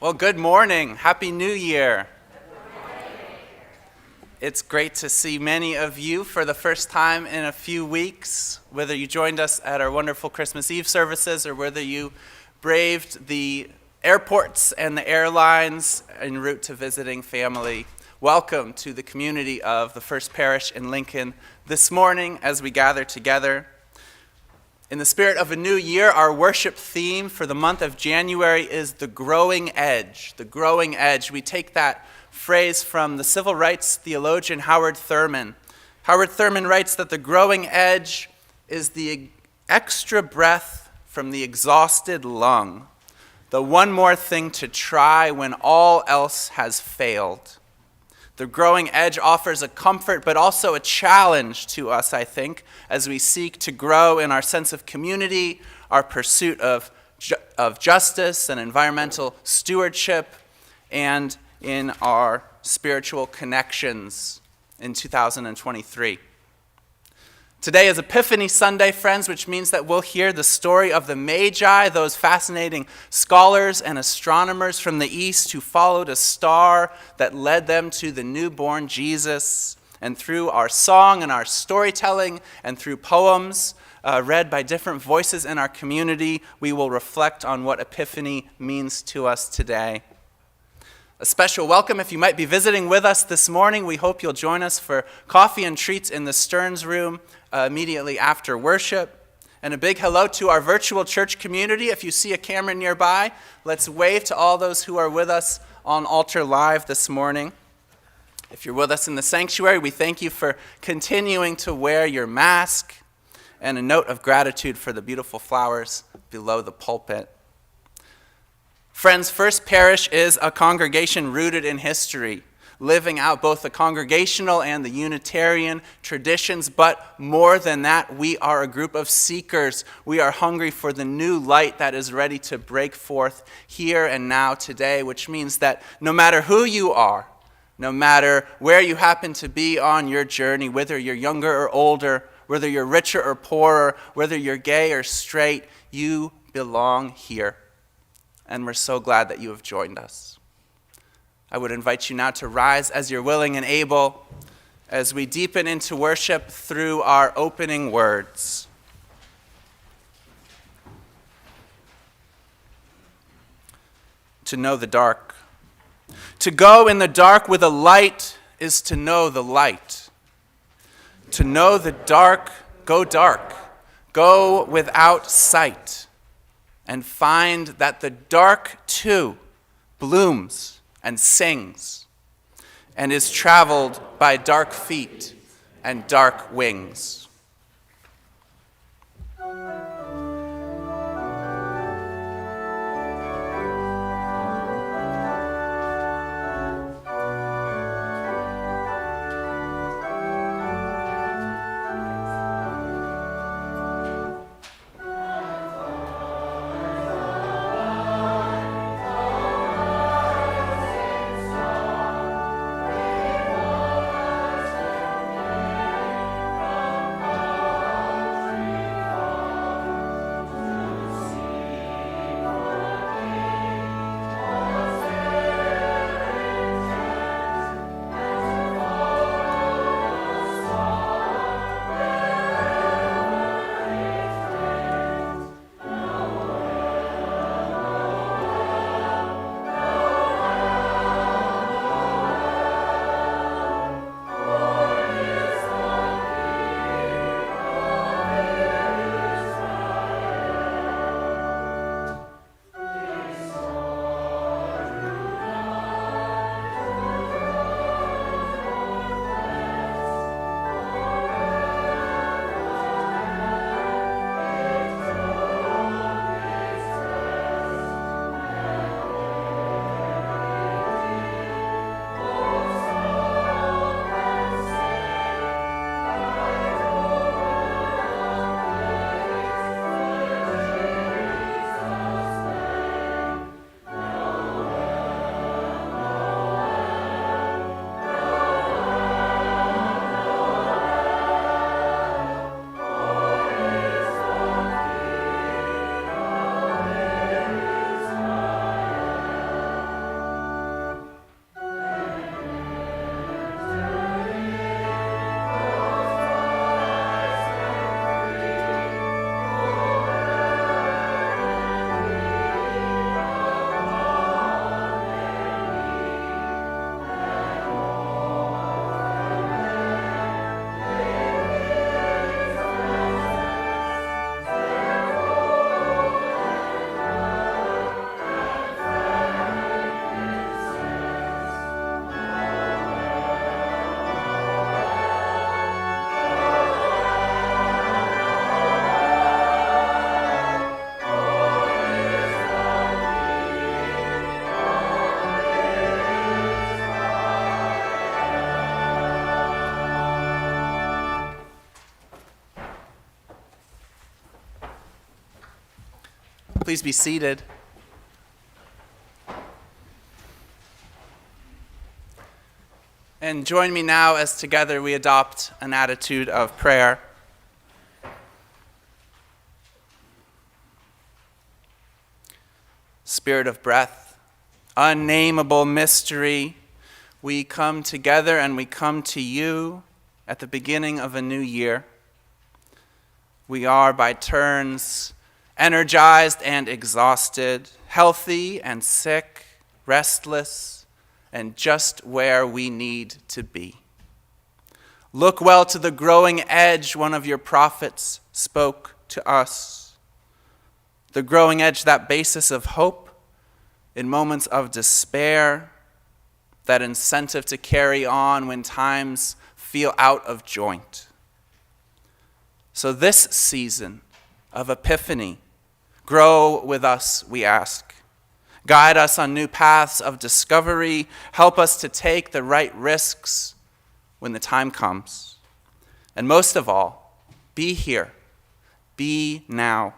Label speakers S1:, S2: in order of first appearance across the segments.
S1: Well, good morning. Happy New Year. It's great to see many of you for the first time in a few weeks, whether you joined us at our wonderful Christmas Eve services or whether you braved the airports and the airlines en route to visiting family. Welcome to the community of the First Parish in Lincoln this morning as we gather together. In the spirit of a new year, our worship theme for the month of January is the growing edge. The growing edge. We take that phrase from the civil rights theologian Howard Thurman. Howard Thurman writes that the growing edge is the extra breath from the exhausted lung, the one more thing to try when all else has failed. The growing edge offers a comfort, but also a challenge to us, I think, as we seek to grow in our sense of community, our pursuit of justice and environmental stewardship, and in our spiritual connections in 2023. Today is Epiphany Sunday, friends, which means that we'll hear the story of the Magi, those fascinating scholars and astronomers from the East who followed a star that led them to the newborn Jesus. And through our song and our storytelling and through poems read by different voices in our community, we will reflect on what Epiphany means to us today. A special welcome if you might be visiting with us this morning. We hope you'll join us for coffee and treats in the Stearns Room immediately after worship. And a big hello to our virtual church community. If you see a camera nearby, let's wave to all those who are with us on Altar Live this morning. If you're with us in the sanctuary, we thank you for continuing to wear your mask, and a note of gratitude for the beautiful flowers below the pulpit. Friends, First Parish is a congregation rooted in history, living out both the congregational and the Unitarian traditions, but more than that, we are a group of seekers. We are hungry for the new light that is ready to break forth here and now today, which means that no matter who you are, no matter where you happen to be on your journey, whether you're younger or older, whether you're richer or poorer, whether you're gay or straight, you belong here. And we're so glad that you have joined us. I would invite you now to rise as you're willing and able as we deepen into worship through our opening words. To know the dark. To go in the dark with a light is to know the light. To know the dark, go without sight. And find that the dark too blooms and sings and is traveled by dark feet and dark wings. Please be seated. And join me now as together we adopt an attitude of prayer. Spirit of breath, unnameable mystery, we come together and we come to you at the beginning of a new year. We are by turns energized and exhausted, healthy and sick, restless, and just where we need to be. Look well to the growing edge, one of your prophets spoke to us. The growing edge, that basis of hope in moments of despair, that incentive to carry on when times feel out of joint. So this season of Epiphany, grow with us, we ask. Guide us on new paths of discovery. Help us to take the right risks when the time comes. And most of all, be here, be now,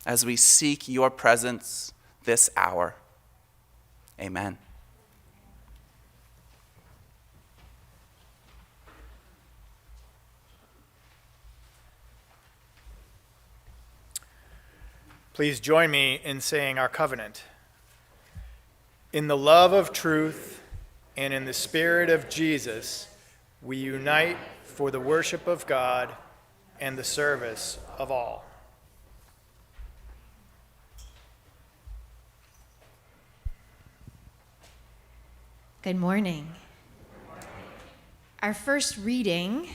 S1: as we seek your presence this hour. Amen.
S2: Please join me in saying our covenant. In the love of truth and in the spirit of Jesus, we unite for the worship of God and the service of all.
S3: Good morning. Our first reading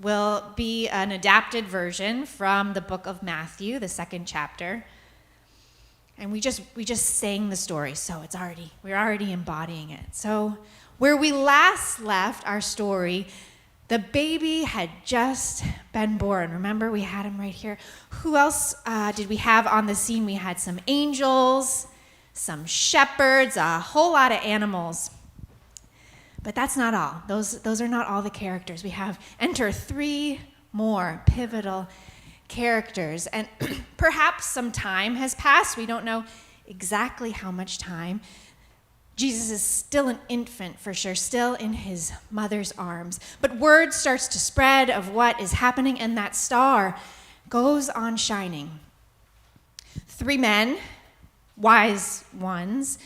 S3: will be an adapted version from the book of Matthew, the second chapter. And we just sang the story, so we're already embodying it. So where we last left our story, the baby had just been born. Remember, we had him right here. Who else did we have on the scene? We had some angels, some shepherds, a whole lot of animals. But that's not all. Those are not all the characters. We have enter 3 more pivotal characters. And perhaps some time has passed. We don't know exactly how much time. Jesus is still an infant for sure, still in his mother's arms. But word starts to spread of what is happening, and that star goes on shining. 3 men, wise ones,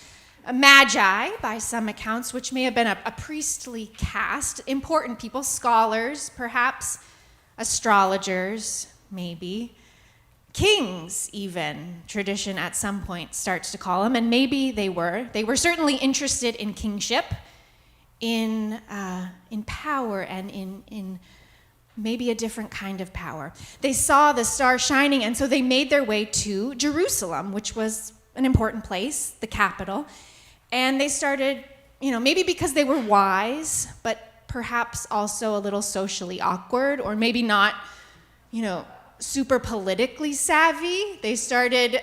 S3: magi, by some accounts, which may have been a priestly caste, important people, scholars, perhaps, astrologers, maybe, kings even, tradition at some point starts to call them, and maybe they were. They were certainly interested in kingship, in power, and in maybe a different kind of power. They saw the star shining, and so they made their way to Jerusalem, which was an important place, the capital. And they started, maybe because they were wise, but perhaps also a little socially awkward, or maybe not, super politically savvy. They started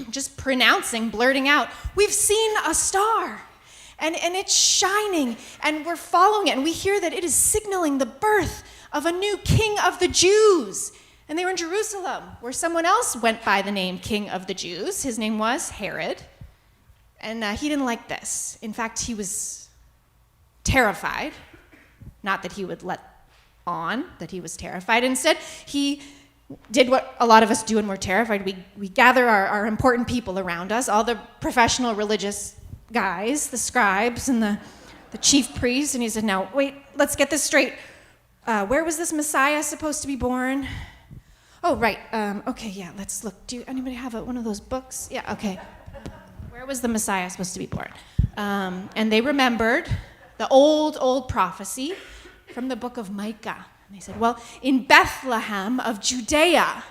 S3: just blurting out, "We've seen a star, and it's shining, and we're following it, and we hear that it is signaling the birth of a new king of the Jews." And they were in Jerusalem, where someone else went by the name King of the Jews. His name was Herod. And he didn't like this. In fact, he was terrified. Not that he would let on that he was terrified. Instead, he did what a lot of us do when we're terrified. We gather our important people around us, all the professional religious guys, the scribes and the chief priests. And he said, "Now, wait, let's get this straight. Where was this Messiah supposed to be born?" "Oh, right. Okay, yeah, let's look. Do anybody have one of those books?" "Yeah, okay. Where was the Messiah supposed to be born?" And they remembered the old prophecy from the book of Micah. And they said, "Well, in Bethlehem of Judea,"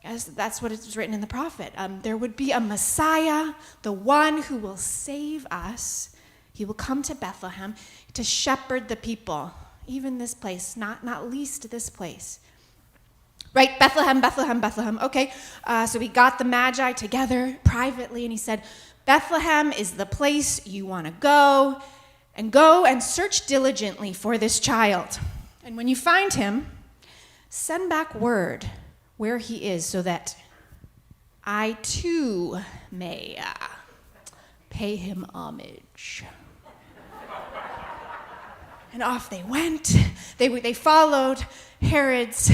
S3: as that's what is written in the prophet, "there would be a Messiah, the one who will save us. He will come to Bethlehem to shepherd the people, even this place, not least this place." Right, Bethlehem. Okay, so we got the Magi together privately, and he said, "Bethlehem is the place you want to go and search diligently for this child. And when you find him, send back word where he is so that I too may pay him homage. And off they went. They followed Herod's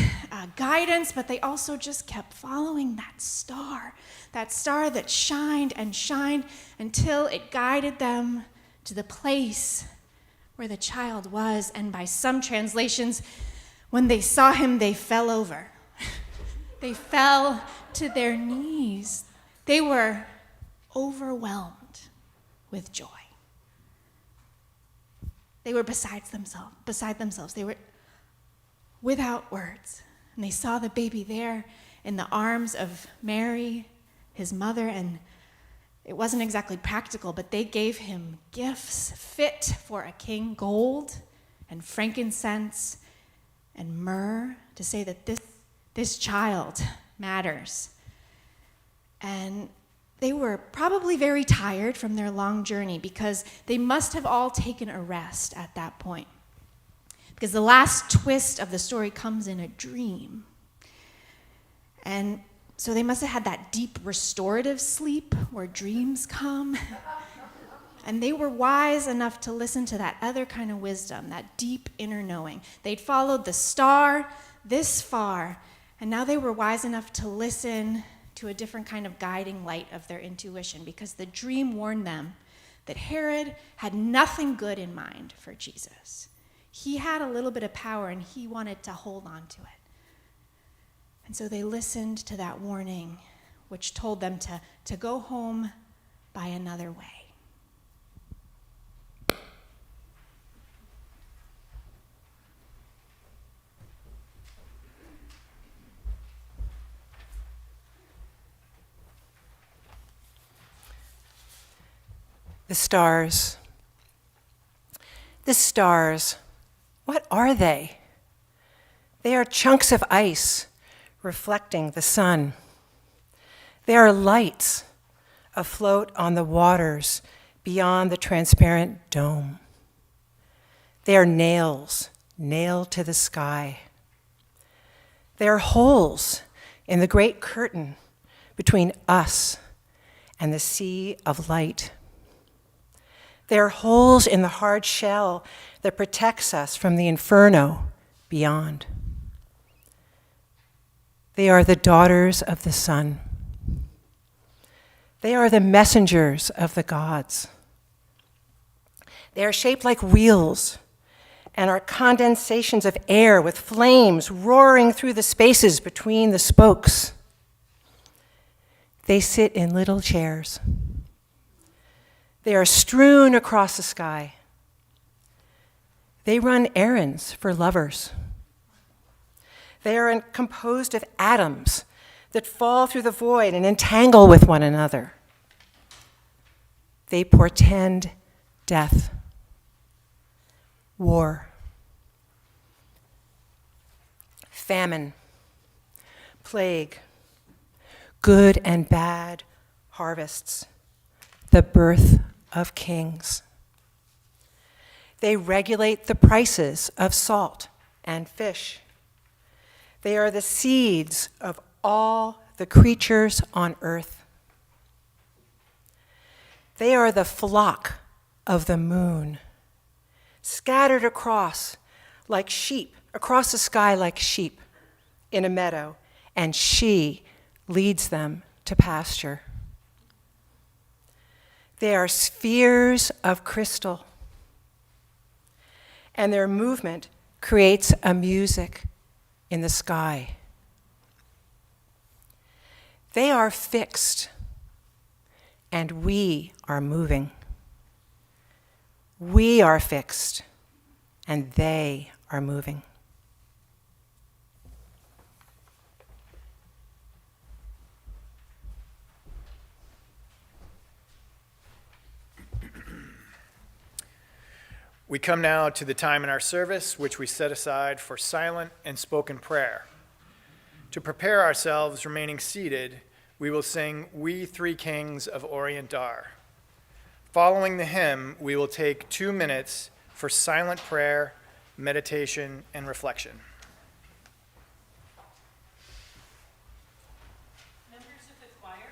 S3: guidance, but they also just kept following that star that shined and shined until it guided them to the place where the child was. And by some translations, when they saw him, they fell over. They fell to their knees. They were overwhelmed with joy. They were beside themselves. They were without words. And they saw the baby there in the arms of Mary, his mother, and it wasn't exactly practical, but they gave him gifts fit for a king, gold and frankincense and myrrh, to say that this child matters. And they were probably very tired from their long journey because they must have all taken a rest at that point. Because the last twist of the story comes in a dream. And so they must have had that deep restorative sleep where dreams come. And they were wise enough to listen to that other kind of wisdom, that deep inner knowing. They'd followed the star this far, and now they were wise enough to listen to a different kind of guiding light of their intuition, because the dream warned them that Herod had nothing good in mind for Jesus. He had a little bit of power, and he wanted to hold on to it. And so they listened to that warning, which told them to go home by another way.
S4: The stars. The stars, what are they? They are chunks of ice reflecting the sun. They are lights afloat on the waters beyond the transparent dome. They are nails nailed to the sky. They are holes in the great curtain between us and the sea of light. They are holes in the hard shell that protects us from the inferno beyond. They are the daughters of the sun. They are the messengers of the gods. They are shaped like wheels and are condensations of air with flames roaring through the spaces between the spokes. They sit in little chairs. They are strewn across the sky. They run errands for lovers. They are composed of atoms that fall through the void and entangle with one another. They portend death, war, famine, plague, good and bad harvests, the birth of kings. They regulate the prices of salt and fish. They are the seeds of all the creatures on earth. They are the flock of the moon, scattered across like sheep, across the sky like sheep in a meadow, and she leads them to pasture. They are spheres of crystal, and their movement creates a music in the sky. They are fixed, and we are moving. We are fixed, and they are moving.
S2: We come now to the time in our service which we set aside for silent and spoken prayer. To prepare ourselves, remaining seated, we will sing "We Three Kings of Orient Are." Following the hymn, we will take 2 minutes for silent prayer, meditation, and reflection.
S5: Members of the choir,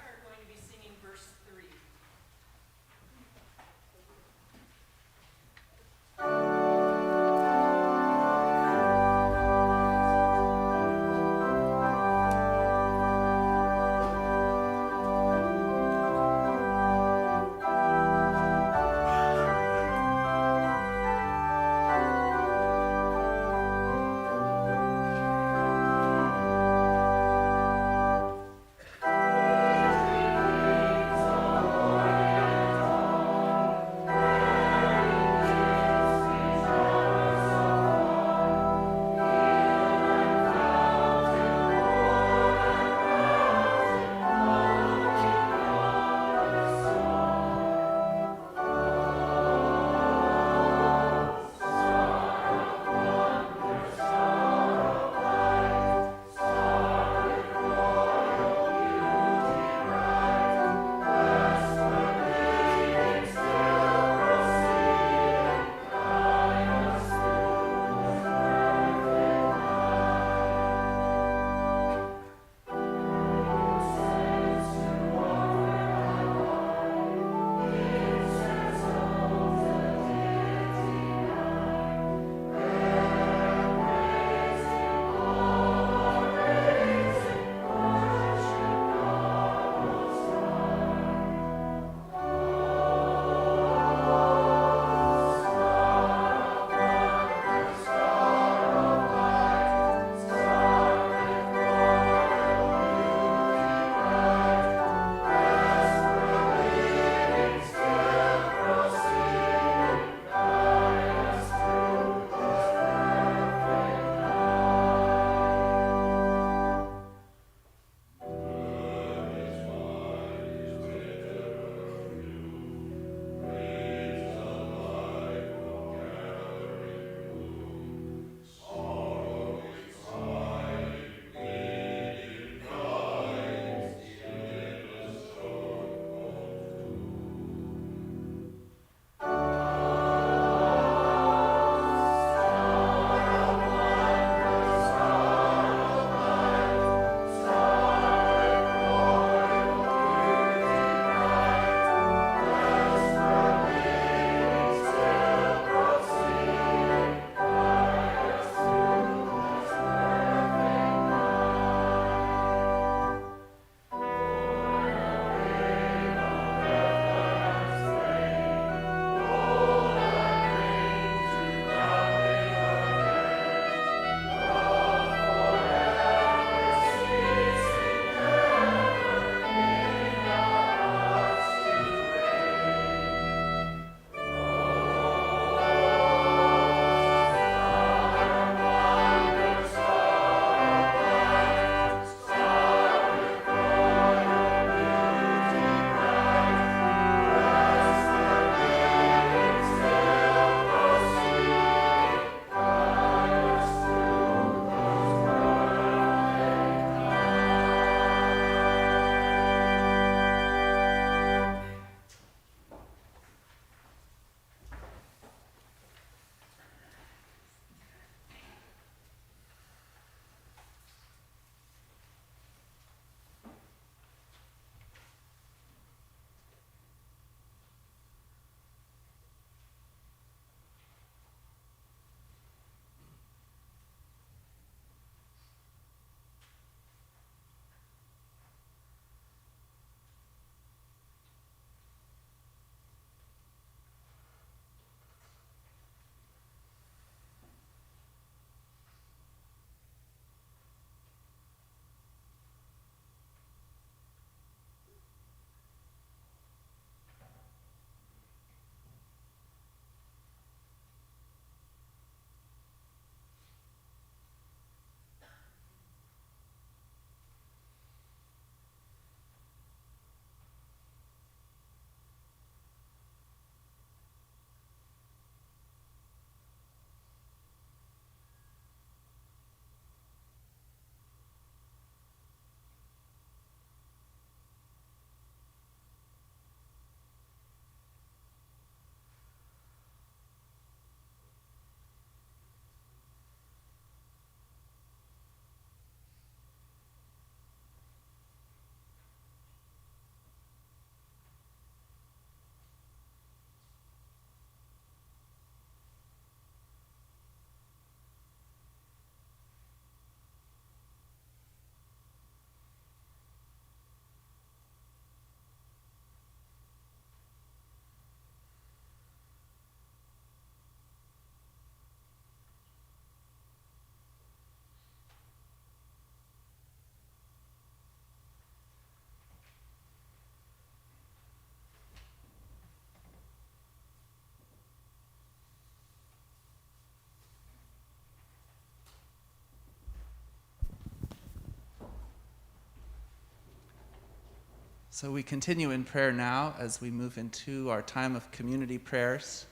S1: So we continue in prayer now as we move into our time of community prayers.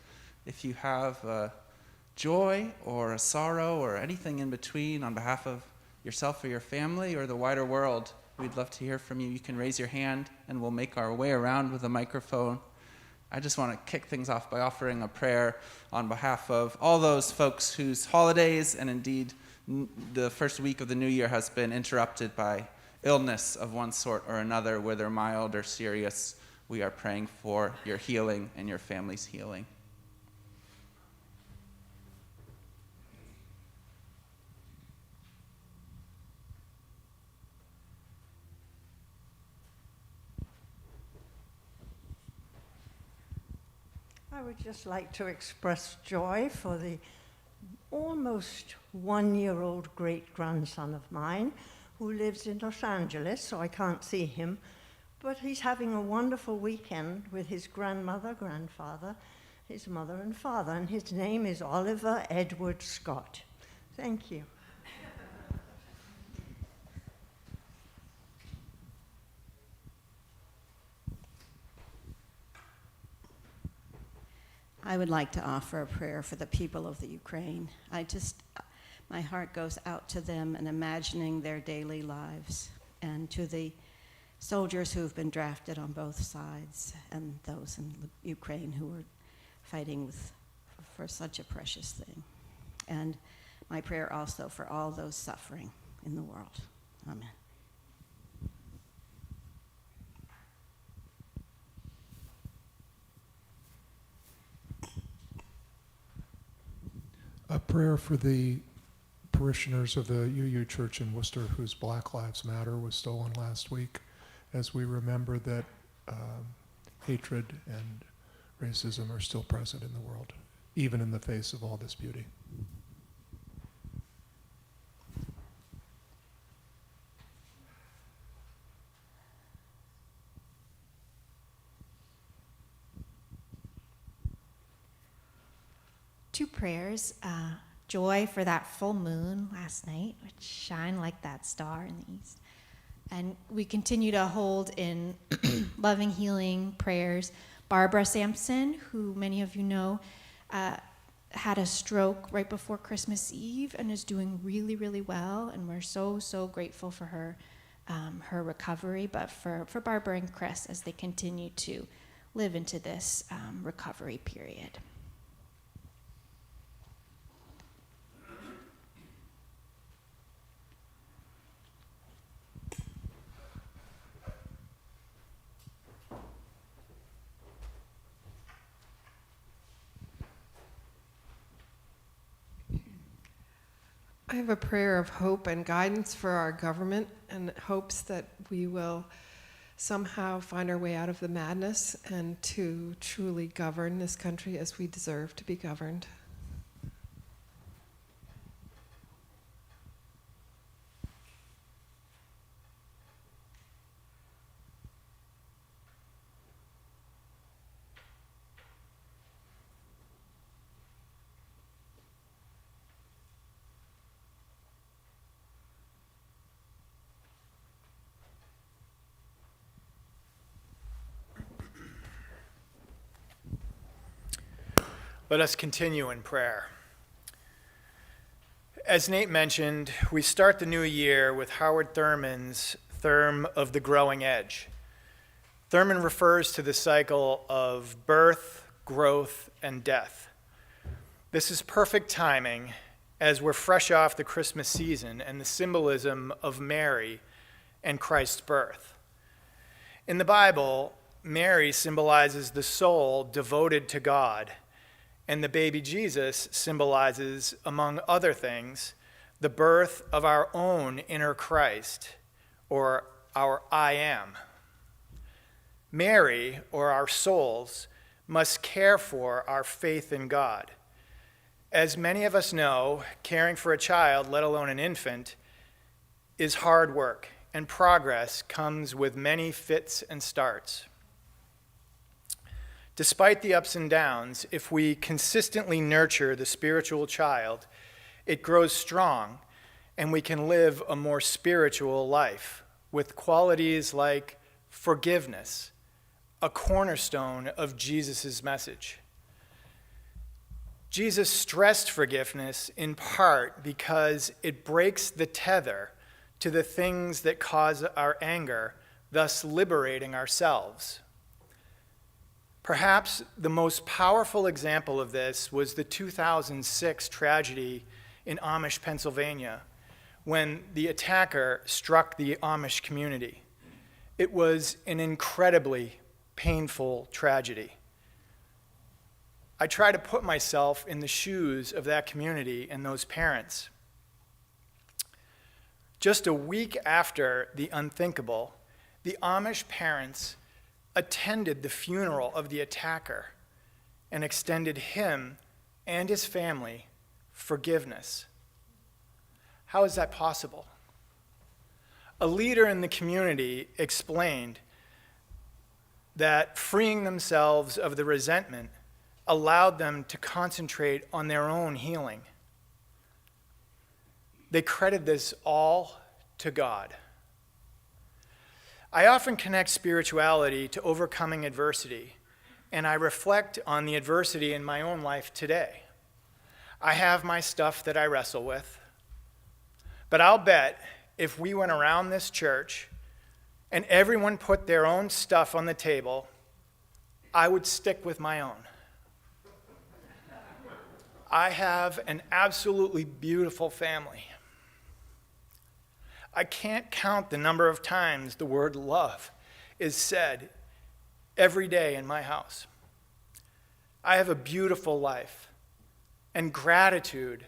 S1: If you have a joy or a sorrow or anything in between on behalf of yourself or your family or the wider world, we'd love to hear from you. You can raise your hand and we'll make our way around with a microphone. I just want to kick things off by offering a prayer on behalf of all those folks whose holidays and indeed the first week of the new year has been interrupted by illness of one sort or another, whether mild or serious. We are praying for your healing and your family's healing.
S5: I would just like to express joy for the almost 1-year-old great-grandson of mine who lives in Los Angeles, so I can't see him, but he's having a wonderful weekend with his grandmother, grandfather, his mother and father, and his name is Oliver Edward Scott. Thank you.
S6: I would like to offer a prayer for the people of the Ukraine. My heart goes out to them and imagining their daily lives, and to the soldiers who have been drafted on both sides and those in Ukraine who are fighting for such a precious thing. And my prayer also for all those suffering in the world. Amen.
S7: A prayer for the parishioners of the UU Church in Worcester whose Black Lives Matter was stolen last week, as we remember that hatred and racism are still present in the world, even in the face of all this beauty.
S3: Two prayers. Joy for that full moon last night, which shined like that star in the east. And we continue to hold in loving healing prayers Barbara Sampson, who many of you know had a stroke right before Christmas Eve and is doing really, really well. And we're so, so grateful for her recovery, but for Barbara and Chris as they continue to live into this recovery period.
S8: I have a prayer of hope and guidance for our government, and hopes that we will somehow find our way out of the madness and to truly govern this country as we deserve to be governed.
S2: Let us continue in prayer. As Nate mentioned, we start the new year with Howard Thurman's Therm of the Growing Edge. Thurman refers to the cycle of birth, growth, and death. This is perfect timing as we're fresh off the Christmas season and the symbolism of Mary and Christ's birth. In the Bible, Mary symbolizes the soul devoted to God, and the baby Jesus symbolizes, among other things, the birth of our own inner Christ, or our I am. Mary, or our souls, must care for our faith in God. As many of us know, caring for a child, let alone an infant, is hard work, and progress comes with many fits and starts. Despite the ups and downs, if we consistently nurture the spiritual child, it grows strong, and we can live a more spiritual life with qualities like forgiveness, a cornerstone of Jesus' message. Jesus stressed forgiveness in part because it breaks the tether to the things that cause our anger, thus liberating ourselves. Perhaps the most powerful example of this was the 2006 tragedy in Amish, Pennsylvania, when the attacker struck the Amish community. It was an incredibly painful tragedy. I try to put myself in the shoes of that community and those parents. Just a week after the unthinkable, the Amish parents attended the funeral of the attacker and extended him and his family forgiveness. How is that possible? A leader in the community explained that freeing themselves of the resentment allowed them to concentrate on their own healing. They credit this all to God. I often connect spirituality to overcoming adversity, and I reflect on the adversity in my own life today. I have my stuff that I wrestle with, but I'll bet if we went around this church and everyone put their own stuff on the table, I would stick with my own. I have an absolutely beautiful family. I can't count the number of times the word love is said every day in my house. I have a beautiful life, and gratitude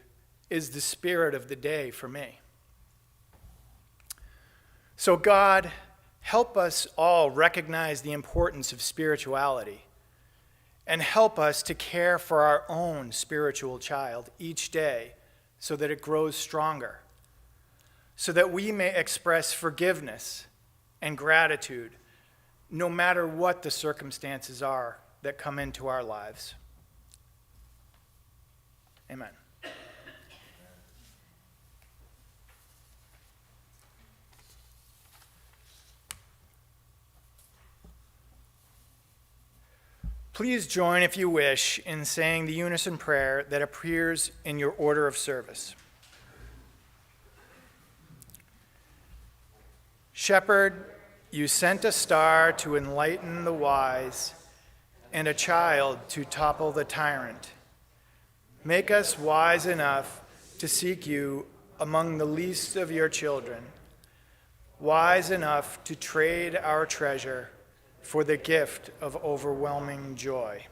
S2: is the spirit of the day for me. So God, help us all recognize the importance of spirituality and help us to care for our own spiritual child each day so that it grows stronger, so that we may express forgiveness and gratitude no matter what the circumstances are that come into our lives. Amen. Please join, if you wish, in saying the unison prayer that appears in your order of service. Shepherd, you sent a star to enlighten the wise and a child to topple the tyrant. Make us wise enough to seek you among the least of your children, wise enough to trade our treasure for the gift of overwhelming joy.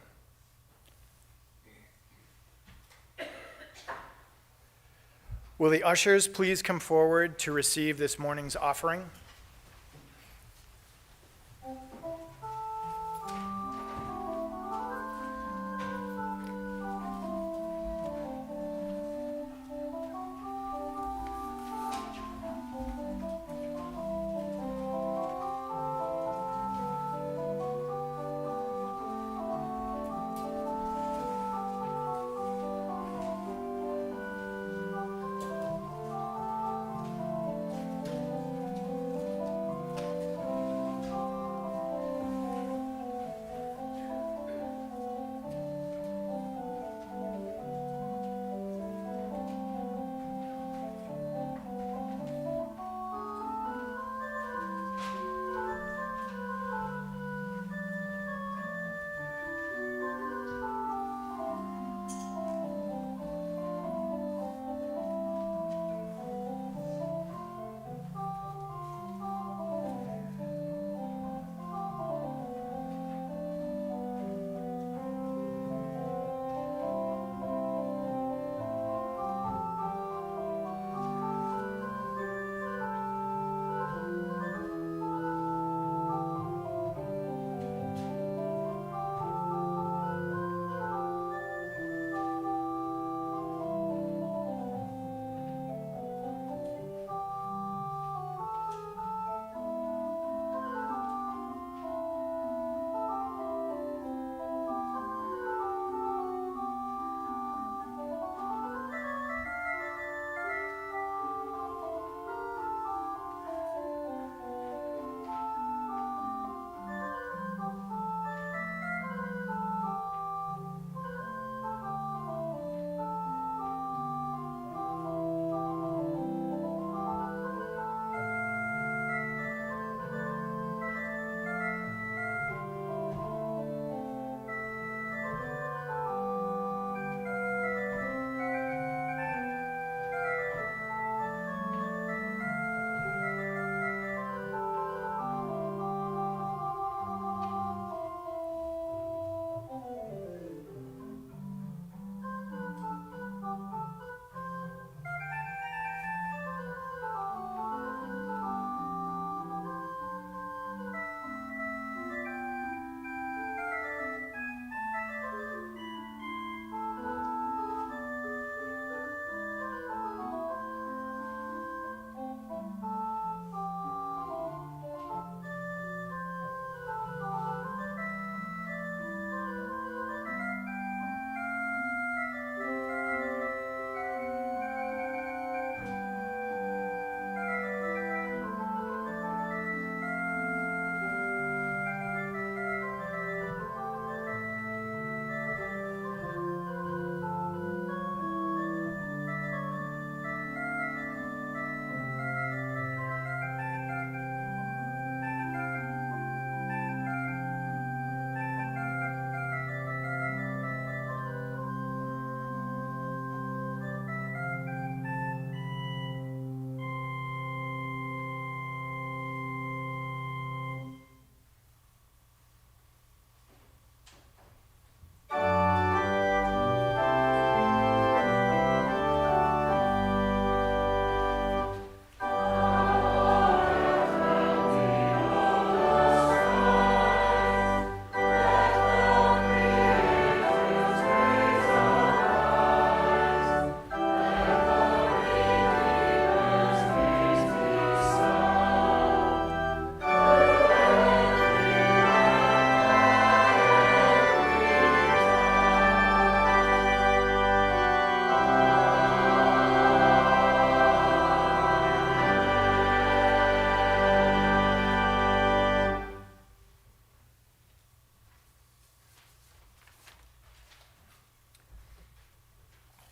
S2: Will the ushers please come forward to receive this morning's offering?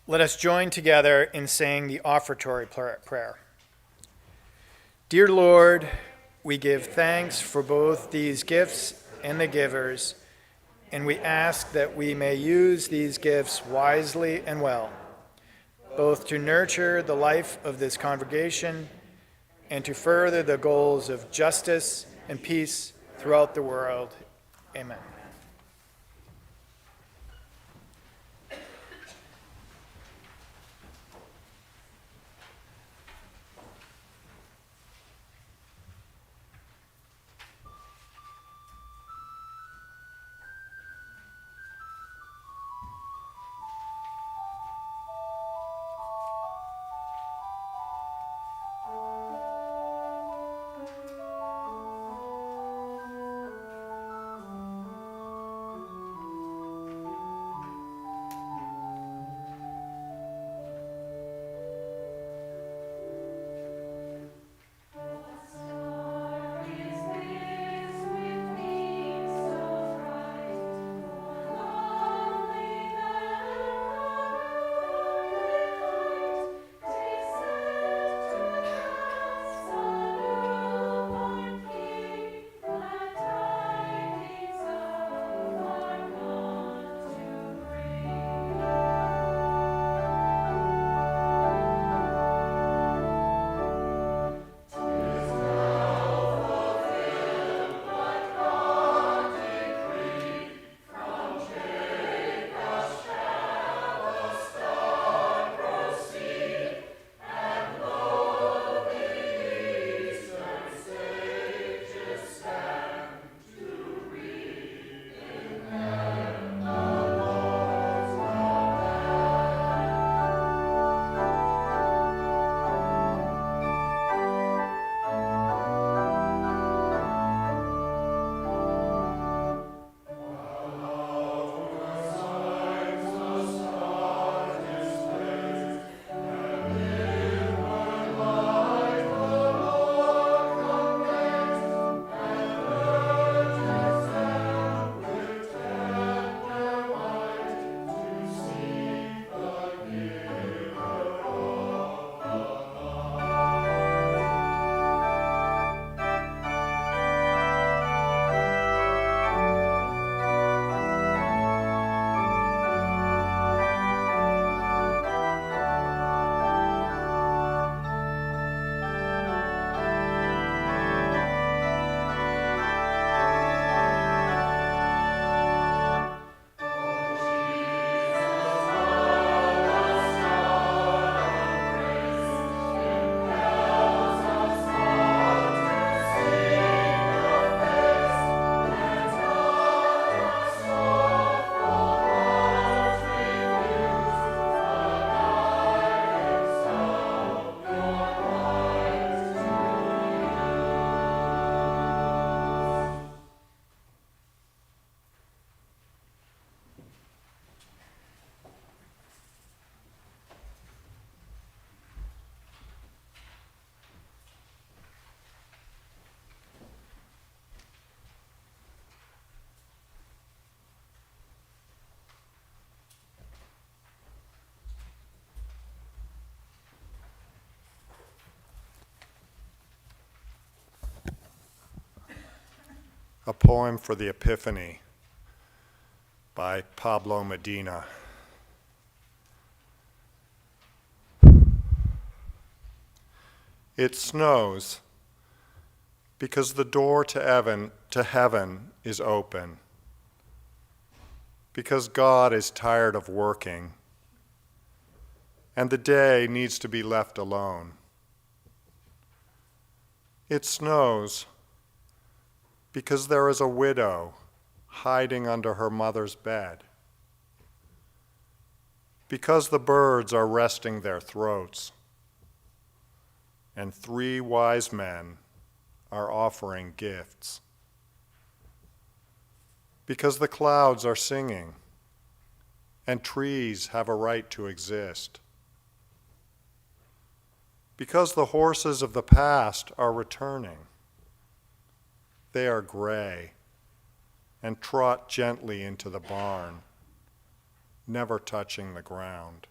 S2: Let us join together in saying the offertory prayer. Dear Lord, we give thanks for both these gifts and the givers, and we ask that we may use these gifts wisely and well, both to nurture the life of this congregation and to further the goals of justice and peace throughout the world. Amen.
S9: A poem for the Epiphany by Pablo Medina. It snows because the door to heaven is open, because God is tired of working, and the day needs to be left alone. It snows because there is a widow hiding under her mother's bed, because the birds are resting their throats, and 3 wise men are offering gifts, because the clouds are singing, and trees have a right to exist, because the horses of the past are returning. They are gray and trot gently into the barn, never touching the ground.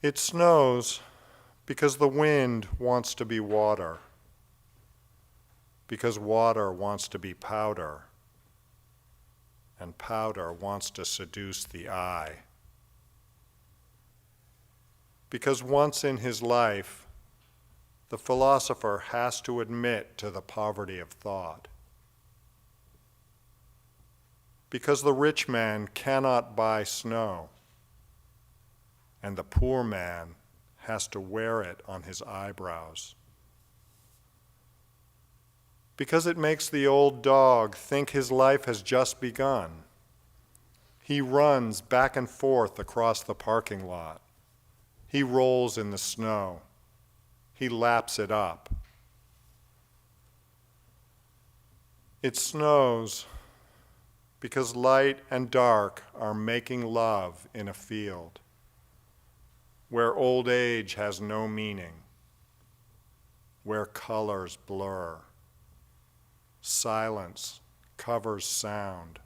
S9: It snows because the wind wants to be water, because water wants to be powder, and powder wants to seduce the eye. Because once in his life, the philosopher has to admit to the poverty of thought. Because the rich man cannot buy snow, and the poor man has to wear it on his eyebrows. Because it makes the old dog think his life has just begun. He runs back and forth across the parking lot. He rolls in the snow. He laps it up. It snows because light and dark are making love in a field where old age has no meaning, where colors blur, silence covers sound,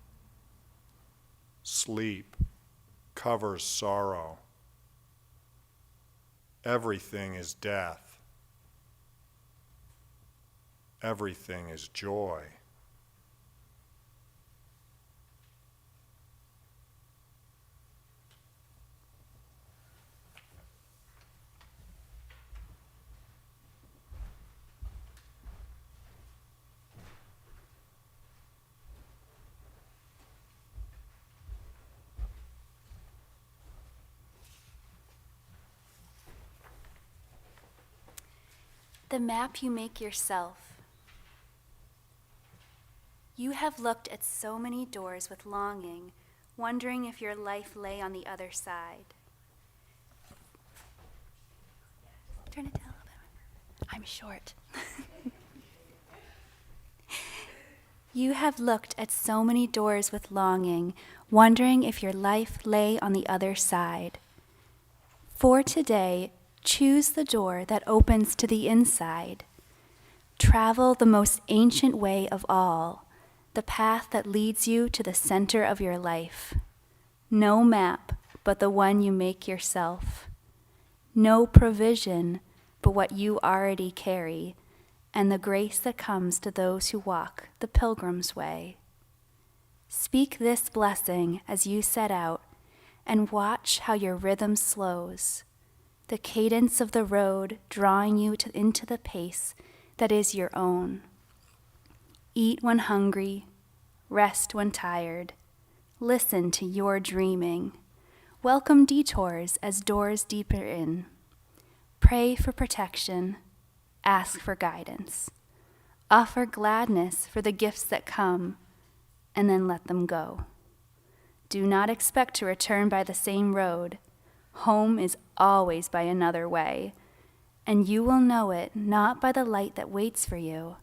S9: sleep covers sorrow. Everything is death. Everything is joy.
S10: The map you make yourself. You have looked at so many doors with longing, wondering if your life lay on the other side. Turn it down a little bit. I'm short. You have looked at so many doors with longing, wondering if your life lay on the other side. For today, choose the door that opens to the inside. Travel the most ancient way of all, the path that leads you to the center of your life. No map but the one you make yourself. No provision but what you already carry, and the grace that comes to those who walk the pilgrim's way. Speak this blessing as you set out, and watch how your rhythm slows, the cadence of the road drawing you into the pace that is your own. Eat when hungry, rest when tired, listen to your dreaming. Welcome detours as doors deeper in. Pray for protection, ask for guidance. Offer gladness for the gifts that come, and then let them go. Do not expect to return by the same road. Home is always by another way, and you will know it not by the light that waits for you,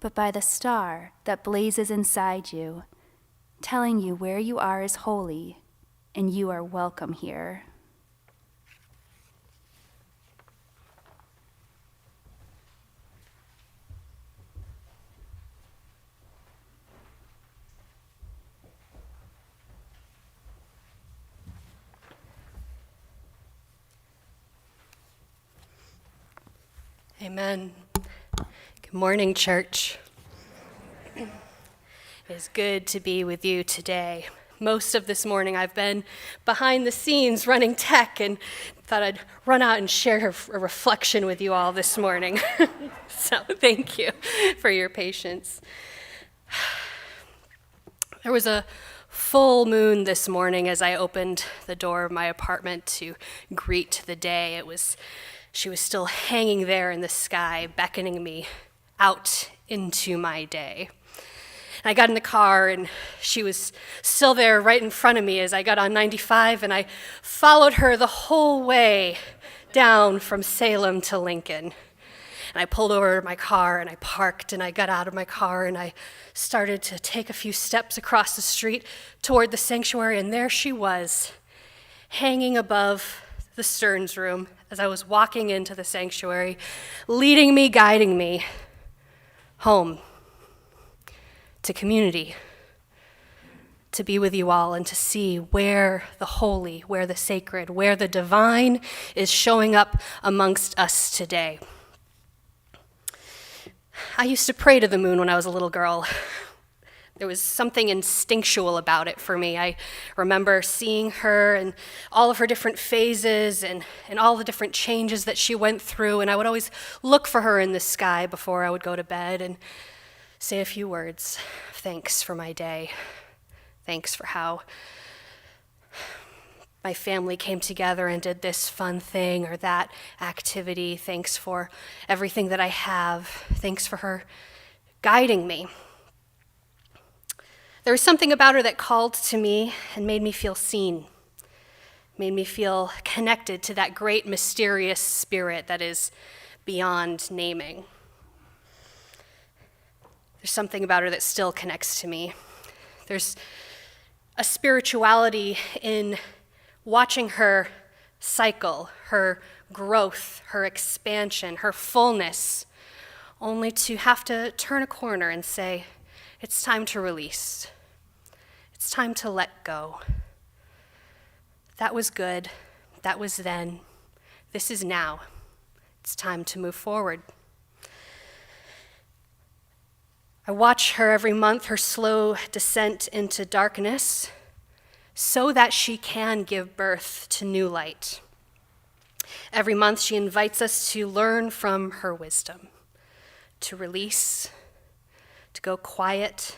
S10: but by the star that blazes inside you, telling you where you are is holy, and you are welcome here.
S11: Amen. Good morning, church. It is good to be with you today. Most of this morning I've been behind the scenes running tech and thought I'd run out and share a reflection with you all this morning. So thank you for your patience. There was a full moon this morning as I opened the door of my apartment to greet the day. She was still hanging there in the sky, beckoning me out into my day. And I got in the car, and she was still there right in front of me as I got on 95, and I followed her the whole way down from Salem to Lincoln. And I pulled over my car, and I parked, and I got out of my car, and I started to take a few steps across the street toward the sanctuary, and there she was, hanging above the Stearns room as I was walking into the sanctuary, leading me, guiding me home, to community, to be with you all and to see where the holy, where the sacred, where the divine is showing up amongst us today. I used to pray to the moon when I was a little girl. There was something instinctual about it for me. I remember seeing her and all of her different phases and all the different changes that she went through, and I would always look for her in the sky before I would go to bed and say a few words. Thanks for my day. Thanks for how my family came together and did this fun thing or that activity. Thanks for everything that I have. Thanks for her guiding me. There was something about her that called to me and made me feel seen, made me feel connected to that great mysterious spirit that is beyond naming. There's something about her that still connects to me. There's a spirituality in watching her cycle, her growth, her expansion, her fullness, only to have to turn a corner and say, it's time to release. It's time to let go. That was good. That was then. This is now. It's time to move forward. I watch her every month, her slow descent into darkness, so that she can give birth to new light. Every month, she invites us to learn from her wisdom, to release, to go quiet,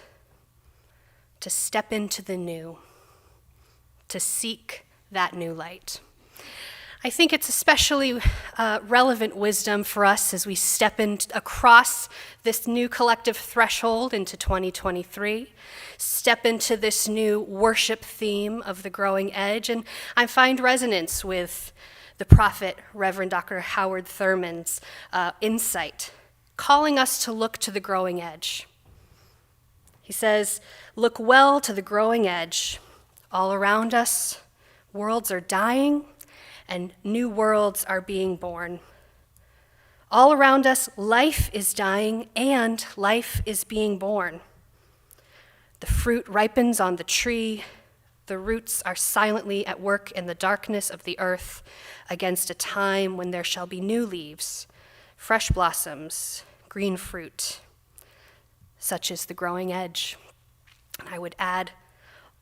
S11: to step into the new, to seek that new light. I think it's especially relevant wisdom for us as we step in across this new collective threshold into 2023, step into this new worship theme of the growing edge, and I find resonance with the prophet, Reverend Dr. Howard Thurman's insight, calling us to look to the growing edge. He says, look well to the growing edge. All around us, worlds are dying, and new worlds are being born. All around us, life is dying and life is being born. The fruit ripens on the tree. The roots are silently at work in the darkness of the earth against a time when there shall be new leaves, fresh blossoms, green fruit. Such is the growing edge. And I would add,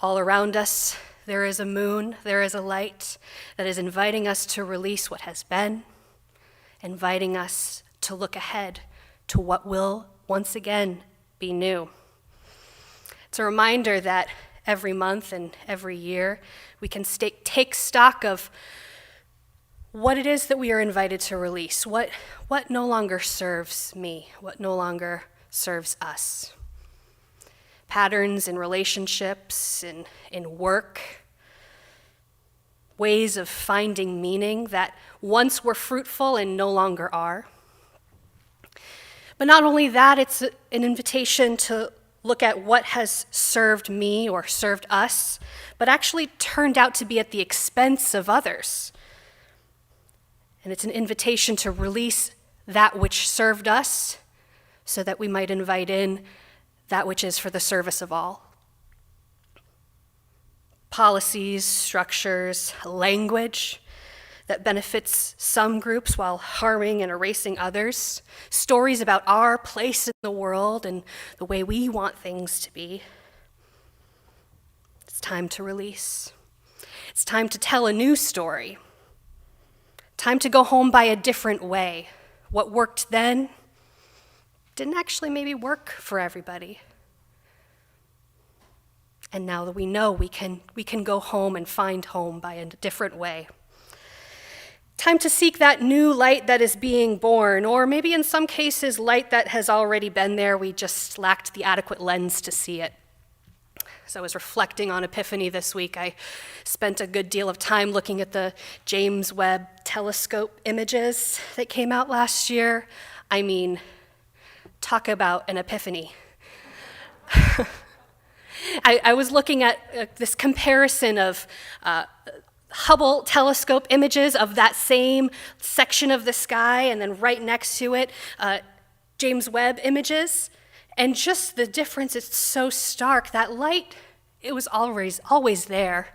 S11: all around us, there is a moon, there is a light that is inviting us to release what has been, inviting us to look ahead to what will once again be new. It's a reminder that every month and every year we can take stock of what it is that we are invited to release, what no longer serves me, what no longer serves us. Patterns in relationships, in work, ways of finding meaning that once were fruitful and no longer are. But not only that, it's an invitation to look at what has served me or served us, but actually turned out to be at the expense of others. And it's an invitation to release that which served us so that we might invite in that which is for the service of all. Policies, structures, language that benefits some groups while harming and erasing others. Stories about our place in the world and the way we want things to be. It's time to release. It's time to tell a new story. Time to go home by a different way. What worked then didn't actually maybe work for everybody. And now that we know, we can go home and find home by a different way. Time to seek that new light that is being born, or maybe in some cases, light that has already been there, we just lacked the adequate lens to see it. As I was reflecting on Epiphany this week, I spent a good deal of time looking at the James Webb Telescope images that came out last year. I mean, talk about an epiphany. I was looking at this comparison of Hubble telescope images of that same section of the sky, and then right next to it, James Webb images. And just the difference is so stark. That light It was always there.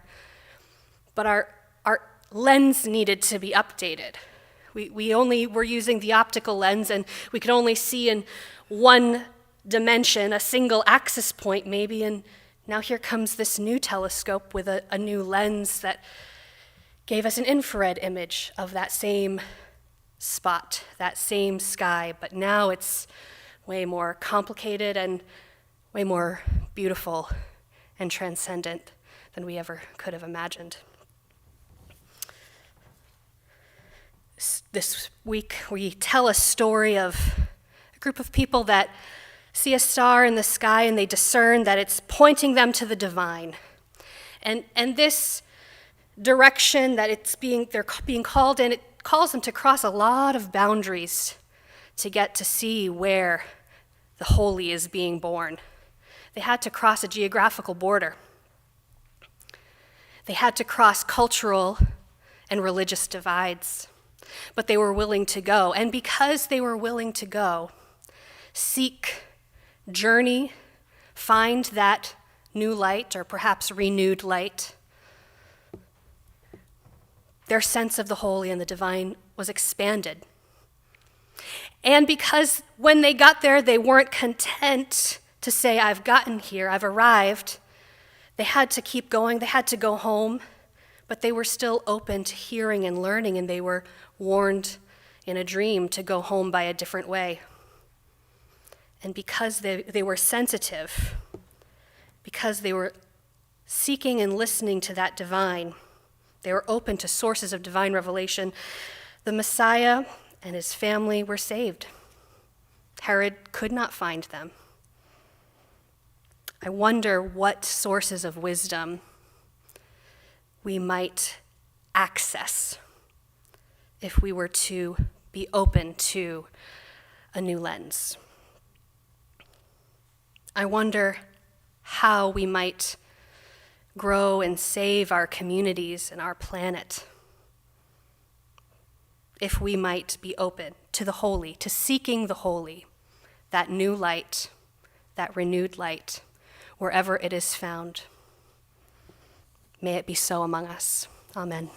S11: But our lens needed to be updated. We only were using the optical lens, and we could only see in one dimension, a single axis point maybe, and now here comes this new telescope with a new lens that gave us an infrared image of that same spot, that same sky, but now it's way more complicated and way more beautiful and transcendent than we ever could have imagined. This week, we tell a story of a group of people that see a star in the sky and they discern that it's pointing them to the divine. And this direction that they're being called in, it calls them to cross a lot of boundaries to get to see where the holy is being born. They had to cross a geographical border. They had to cross cultural and religious divides, but they were willing to go. And because they were willing to go, seek, journey, find that new light, or perhaps renewed light, their sense of the holy and the divine was expanded. And because when they got there, they weren't content to say, I've gotten here, I've arrived, they had to keep going, they had to go home, but they were still open to hearing and learning, and they were warned in a dream to go home by a different way. And because they were sensitive, because they were seeking and listening to that divine, they were open to sources of divine revelation, the Messiah and his family were saved. Herod could not find them. I wonder what sources of wisdom we might access if we were to be open to a new lens. I wonder how we might grow and save our communities and our planet if we might be open to the holy, to seeking the holy, that new light, that renewed light, wherever it is found. May it be so among us. Amen.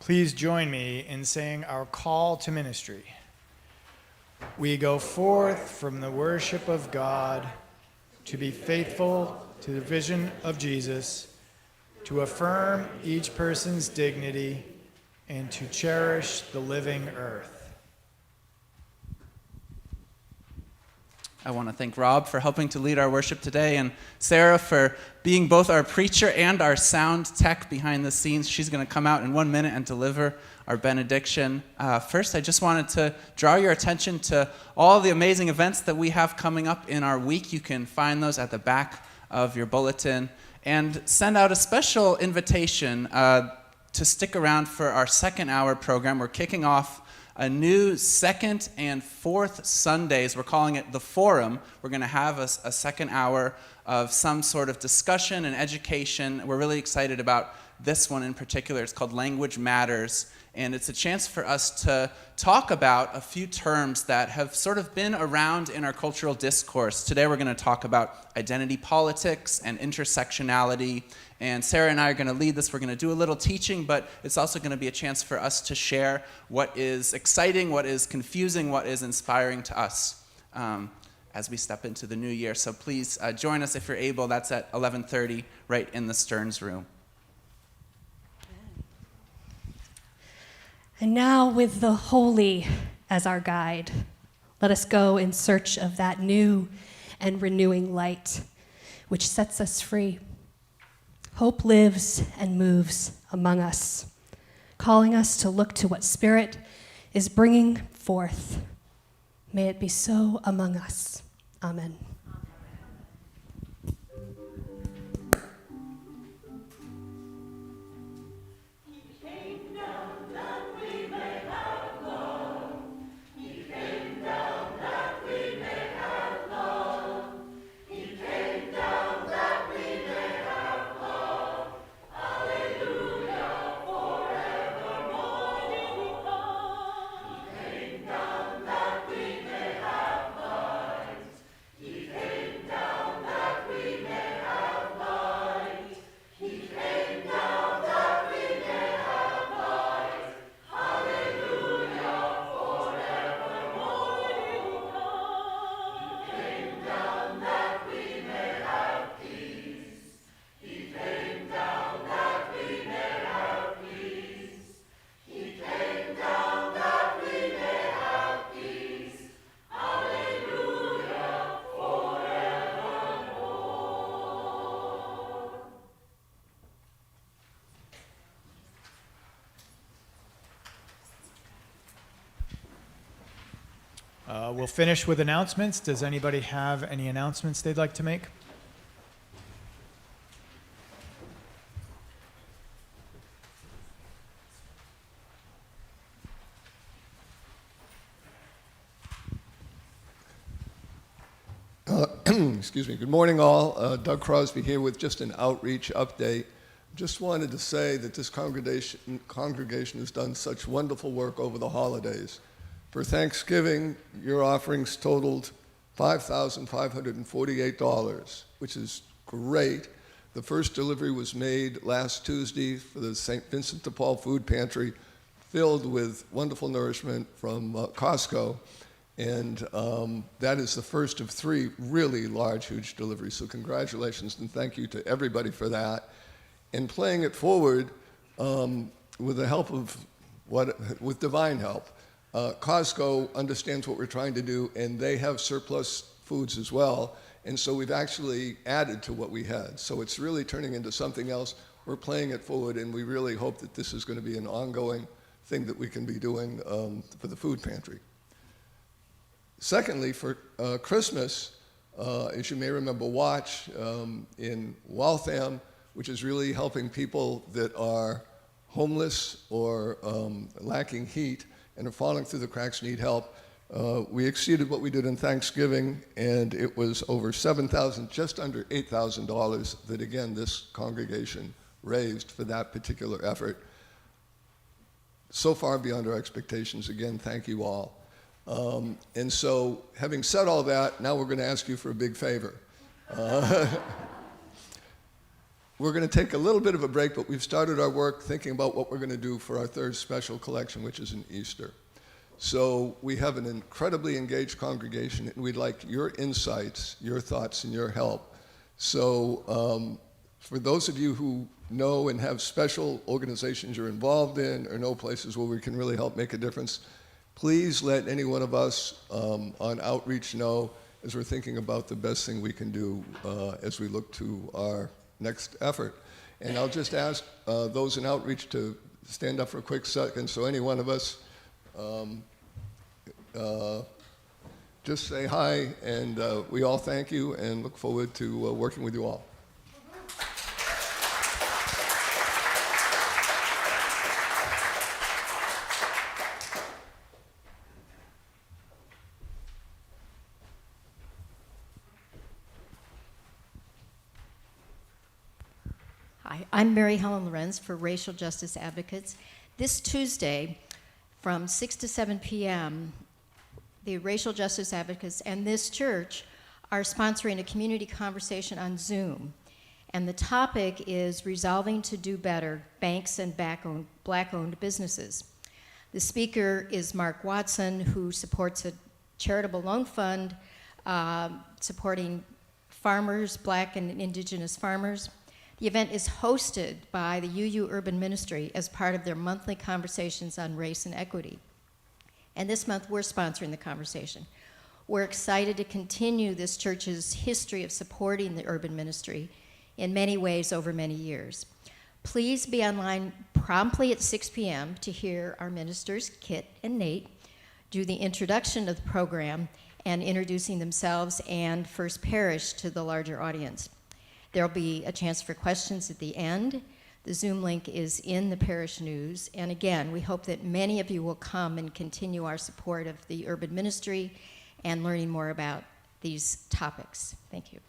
S2: Please join me in saying our call to ministry. We go forth from the worship of God to be faithful to the vision of Jesus, to affirm each person's dignity, and to cherish the living earth.
S1: I want to thank Rob for helping to lead our worship today, and Sarah for being both our preacher and our sound tech behind the scenes. She's going to come out in 1 minute and deliver our benediction. First, I just wanted to draw your attention to all the amazing events that we have coming up in our week. You can find those at the back of your bulletin, and send out a special invitation to stick around for our second hour program. We're kicking off a new second and fourth Sundays. We're calling it The Forum. We're going to have a second hour of some sort of discussion and education. We're really excited about this one in particular. It's called Language Matters, and it's a chance for us to talk about a few terms that have sort of been around in our cultural discourse. Today we're going to talk about identity politics and intersectionality, and Sarah and I are going to lead this. We're going to do a little teaching, but it's also going to be a chance for us to share what is exciting, what is confusing, what is inspiring to us as we step into the new year. So please join us if you're able. That's at 11:30 right in the Stearns room.
S12: And now, with the holy as our guide, let us go in search of that new and renewing light which sets us free. Hope lives and moves among us, calling us to look to what Spirit is bringing forth. May it be so among us. Amen.
S2: We'll finish with announcements. Does anybody have any announcements they'd like to make?
S13: Excuse me. Good morning, all. Doug Crosby here with just an outreach update. Just wanted to say that this congregation has done such wonderful work over the holidays. For Thanksgiving, your offerings totaled $5,548, which is great. The first delivery was made last Tuesday for the St. Vincent de Paul Food Pantry, filled with wonderful nourishment from Costco. And that is the first of 3 really large, huge deliveries. So congratulations and thank you to everybody for that. And playing it forward with the help of with divine help. Costco understands what we're trying to do, and they have surplus foods as well. And so we've actually added to what we had. So it's really turning into something else. We're playing it forward, and we really hope that this is going to be an ongoing thing that we can be doing for the food pantry. Secondly, for Christmas, as you may remember, Watch in Waltham, which is really helping people that are homeless or lacking heat and are falling through the cracks, need help. We exceeded what we did in Thanksgiving, and it was over $7,000, just under $8,000 that, again, this congregation raised for that particular effort. So far beyond our expectations. Again, thank you all. And so, having said all that, now we're going to ask you for a big favor. we're going to take a little bit of a break, but we've started our work thinking about what we're going to do for our third special collection, which is in Easter. So we have an incredibly engaged congregation, and we'd like your insights, your thoughts, and your help. So for those of you who know and have special organizations you're involved in or know places where we can really help make a difference, please let any one of us on outreach know as we're thinking about the best thing we can do as we look to our next effort. And I'll just ask those in outreach to stand up for a quick second, so any one of us just say hi, and we all thank you and look forward to working with you all.
S14: Hi, I'm Mary Helen Lorenz for Racial Justice Advocates. This Tuesday, from 6 to 7 p.m., the Racial Justice Advocates and this church are sponsoring a community conversation on Zoom. And the topic is Resolving to Do Better, Banks and Black-Owned Businesses. The speaker is Mark Watson, who supports a charitable loan fund supporting farmers, Black and Indigenous farmers. The event is hosted by the UU Urban Ministry as part of their monthly conversations on race and equity. And this month, we're sponsoring the conversation. We're excited to continue this church's history of supporting the urban ministry in many ways over many years. Please be online promptly at 6 p.m. to hear our ministers, Kit and Nate, do the introduction of the program and introducing themselves and First Parish to the larger audience. There'll be a chance for questions at the end. The Zoom link is in the Parish News. And again, we hope that many of you will come and continue our support of the urban ministry and learning more about these topics. Thank you.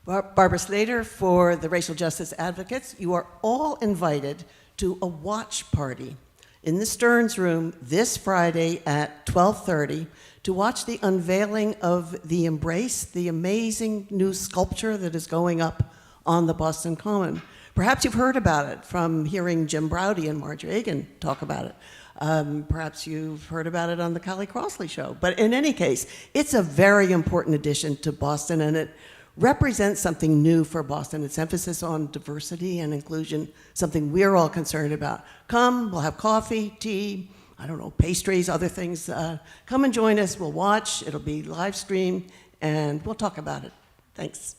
S15: Barbara Slater for the Racial Justice Advocates. You are all invited to a watch party in the Stearns Room this Friday at 12:30 to watch the unveiling of the Embrace, the amazing new sculpture that is going up on the Boston Common. Perhaps you've heard about it from hearing Jim Braude and Marge Reagan talk about it. Perhaps you've heard about it on the Callie Crossley show. But in any case, it's a very important addition to Boston, and it represents something new for Boston. Its emphasis on diversity and inclusion, something we're all concerned about. Come, we'll have coffee, tea, I don't know, pastries, other things. Come and join us. We'll watch. It'll be live streamed, and we'll talk about it. Thanks.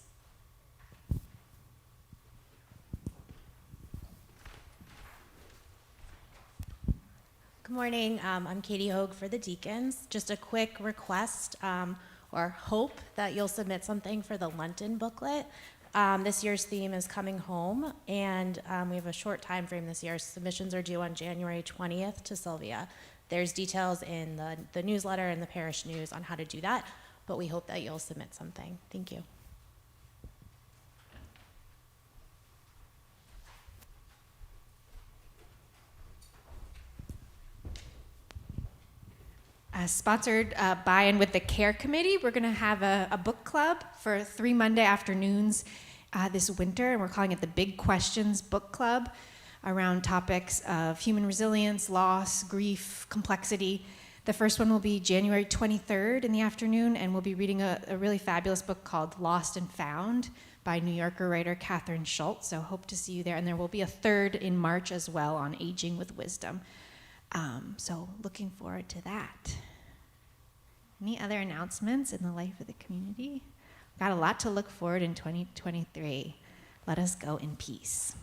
S16: Good morning. I'm Katie Hogue for the Deacons. Just a quick request or hope that you'll submit something for the Lenten booklet. This year's theme is Coming Home, and we have a short time frame this year. Submissions are due on January 20th to Sylvia. There's details in the newsletter and the Parish News on how to do that, but we hope that you'll submit something. Thank you.
S3: Sponsored by and with the Care Committee, we're going to have a book club for 3 Monday afternoons this winter, and we're calling it the Big Questions Book Club, around topics of human resilience, loss, grief, complexity. The first one will be January 23rd in the afternoon, and we'll be reading a really fabulous book called Lost and Found by New Yorker writer Catherine Schultz, so hope to see you there. And there will be a third in March as well on Aging with Wisdom. So looking forward to that. Any other announcements in the life of the community? Got a lot to look forward in 2023. Let us go in peace.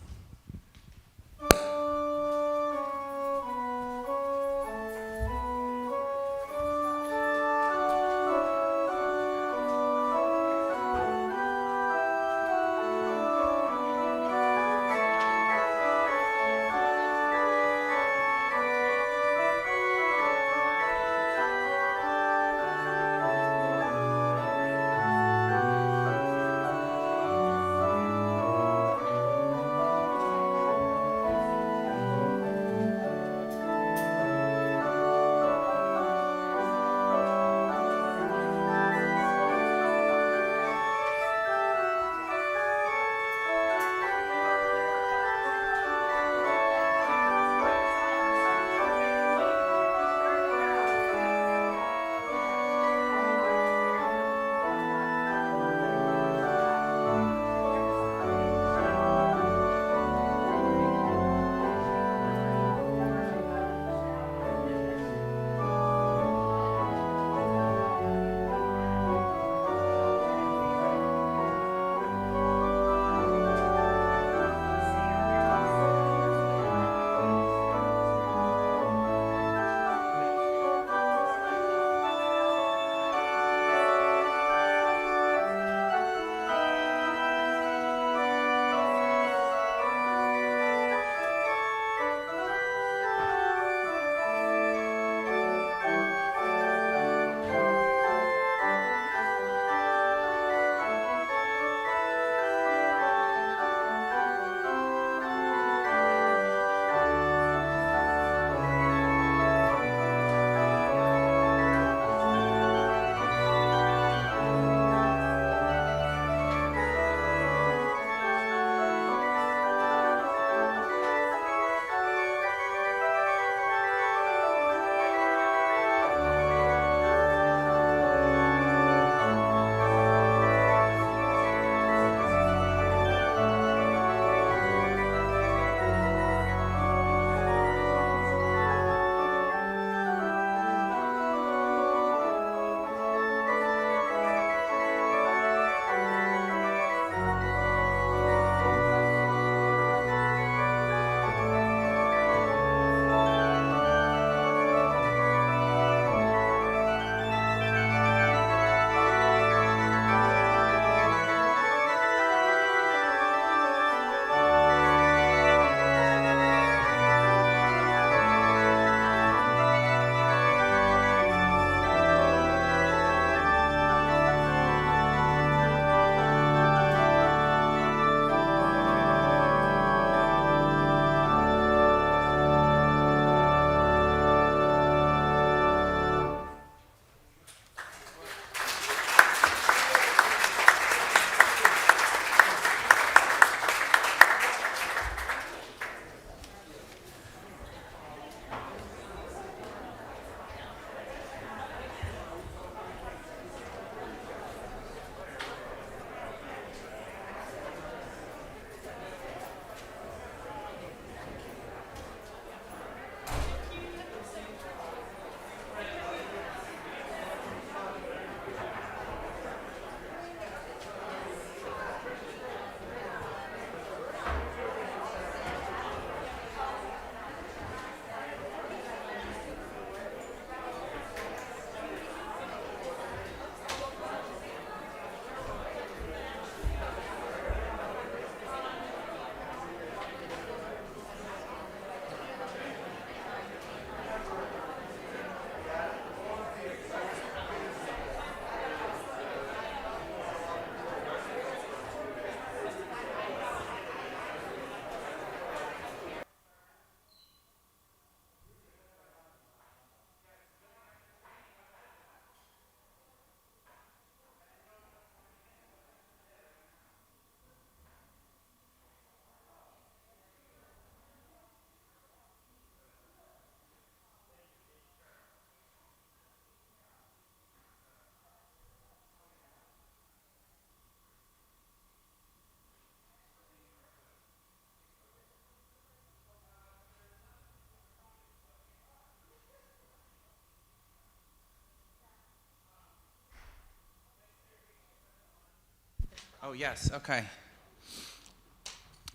S1: Oh, yes, okay.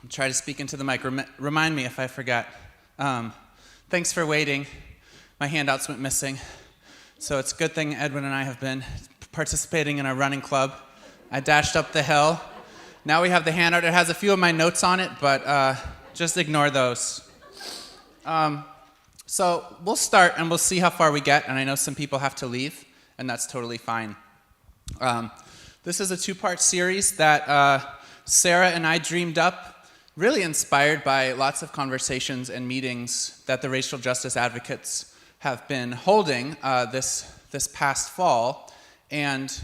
S1: I'll try to speak into the mic. Remind me if I forget. Thanks for waiting. My handouts went missing. So it's a good thing Edwin and I have been participating in a running club. I dashed up the hill. Now we have the handout. It has a few of my notes on it, but just ignore those. So we'll start and we'll see how far we get. And I know some people have to leave, and that's totally fine. This is a two-part series that Sarah and I dreamed up, really inspired by lots of conversations and meetings that the racial justice advocates have been holding this past fall. And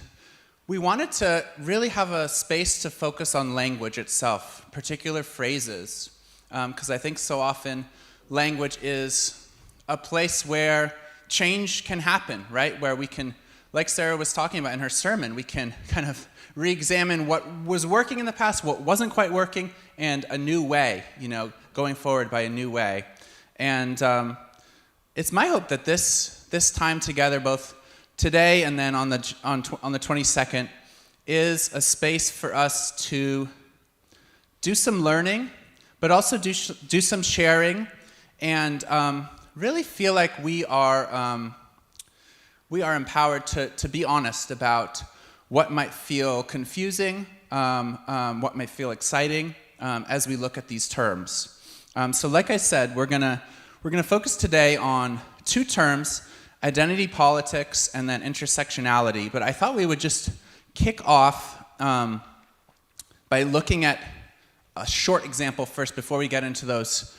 S1: we wanted to really have a space to focus on language itself, particular phrases, because I think so often language is a place where change can happen, right? Where we can, like Sarah was talking about in her sermon, we can kind of re-examine what was working in the past, what wasn't quite working, and a new way, going forward by a new way. And it's my hope that this time together, both today and then on the 22nd, is a space for us to do some learning, but also do some sharing, and really feel like we are empowered to be honest about what might feel confusing, what might feel exciting as we look at these terms. So like I said, we're gonna focus today on two terms: identity politics and then intersectionality. But I thought we would just kick off by looking at a short example first before we get into those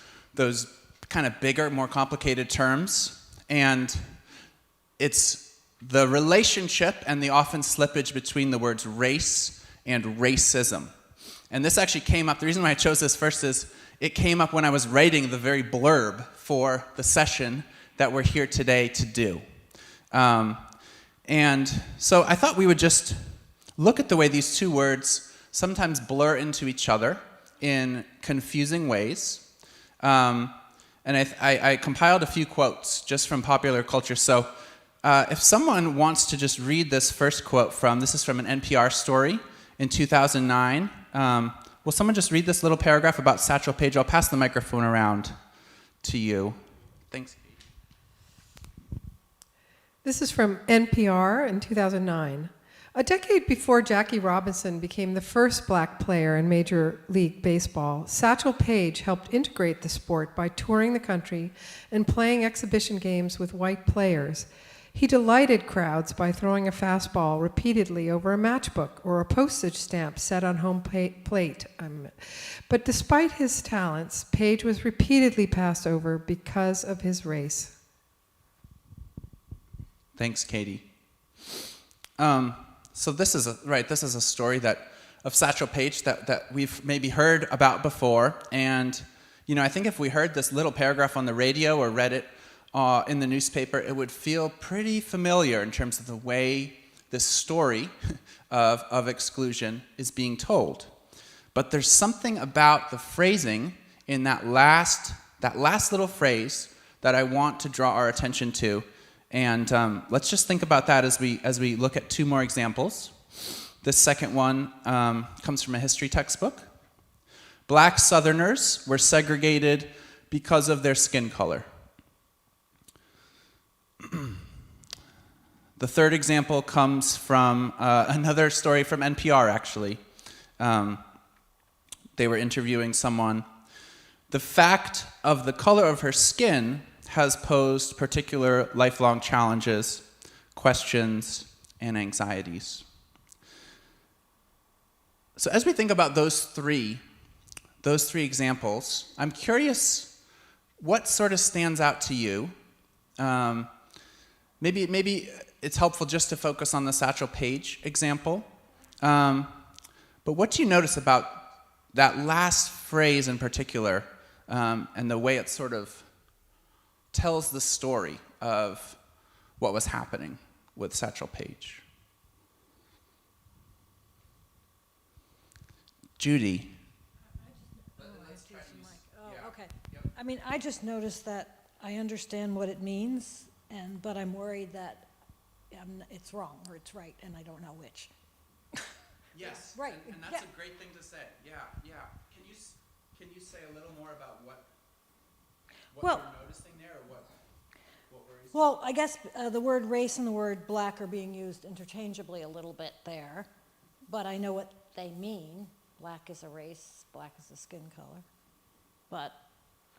S1: kind of bigger, more complicated terms. And it's the relationship and the often slippage between the words race and racism. And this actually came up, the reason why I chose this first is it came up when I was writing the very blurb for the session that we're here today to do. And so I thought we would just look at the way these two words sometimes blur into each other in confusing ways. And I compiled a few quotes just from popular culture. So if someone wants to just read this first quote this is from an NPR story in 2009. Will someone just read this little paragraph about Satchel Paige? I'll pass the microphone around to you. Thanks.
S8: This is from NPR in 2009. A decade before Jackie Robinson became the first black player in Major League Baseball, Satchel Paige helped integrate the sport by touring the country and playing exhibition games with white players. He delighted crowds by throwing a fastball repeatedly over a matchbook or a postage stamp set on home plate. But despite his talents, Paige was repeatedly passed over because of his race.
S1: Thanks, Katie. So this is a story of Satchel Paige that we've maybe heard about before. And, I think if we heard this little paragraph on the radio or read it in the newspaper, it would feel pretty familiar in terms of the way this story of exclusion is being told. But there's something about the phrasing in that last little phrase that I want to draw our attention to. And let's just think about that as we look at two more examples. This second one comes from a history textbook. Black Southerners were segregated because of their skin color. The third example comes from another story from NPR, actually. They were interviewing someone. The fact of the color of her skin has posed particular lifelong challenges, questions, and anxieties. So as we think about those three examples, I'm curious what sort of stands out to you. Maybe it's helpful just to focus on the Satchel Paige example. But what do you notice about that last phrase in particular, and the way it sort of tells the story of what was happening with Satchel Paige? Judy.
S17: Okay. I mean, I just noticed that I understand what it means, but I'm worried that it's wrong or it's right, and I don't know which.
S1: Yes.
S17: Right.
S1: And that's a great thing to say. Yeah, yeah. Can you say a little more about what
S17: Well-
S1: you're noticing there, or what worries you?
S17: Well, I guess the word race and the word black are being used interchangeably a little bit there, but I know what they mean. Black is a race, black is a skin color. But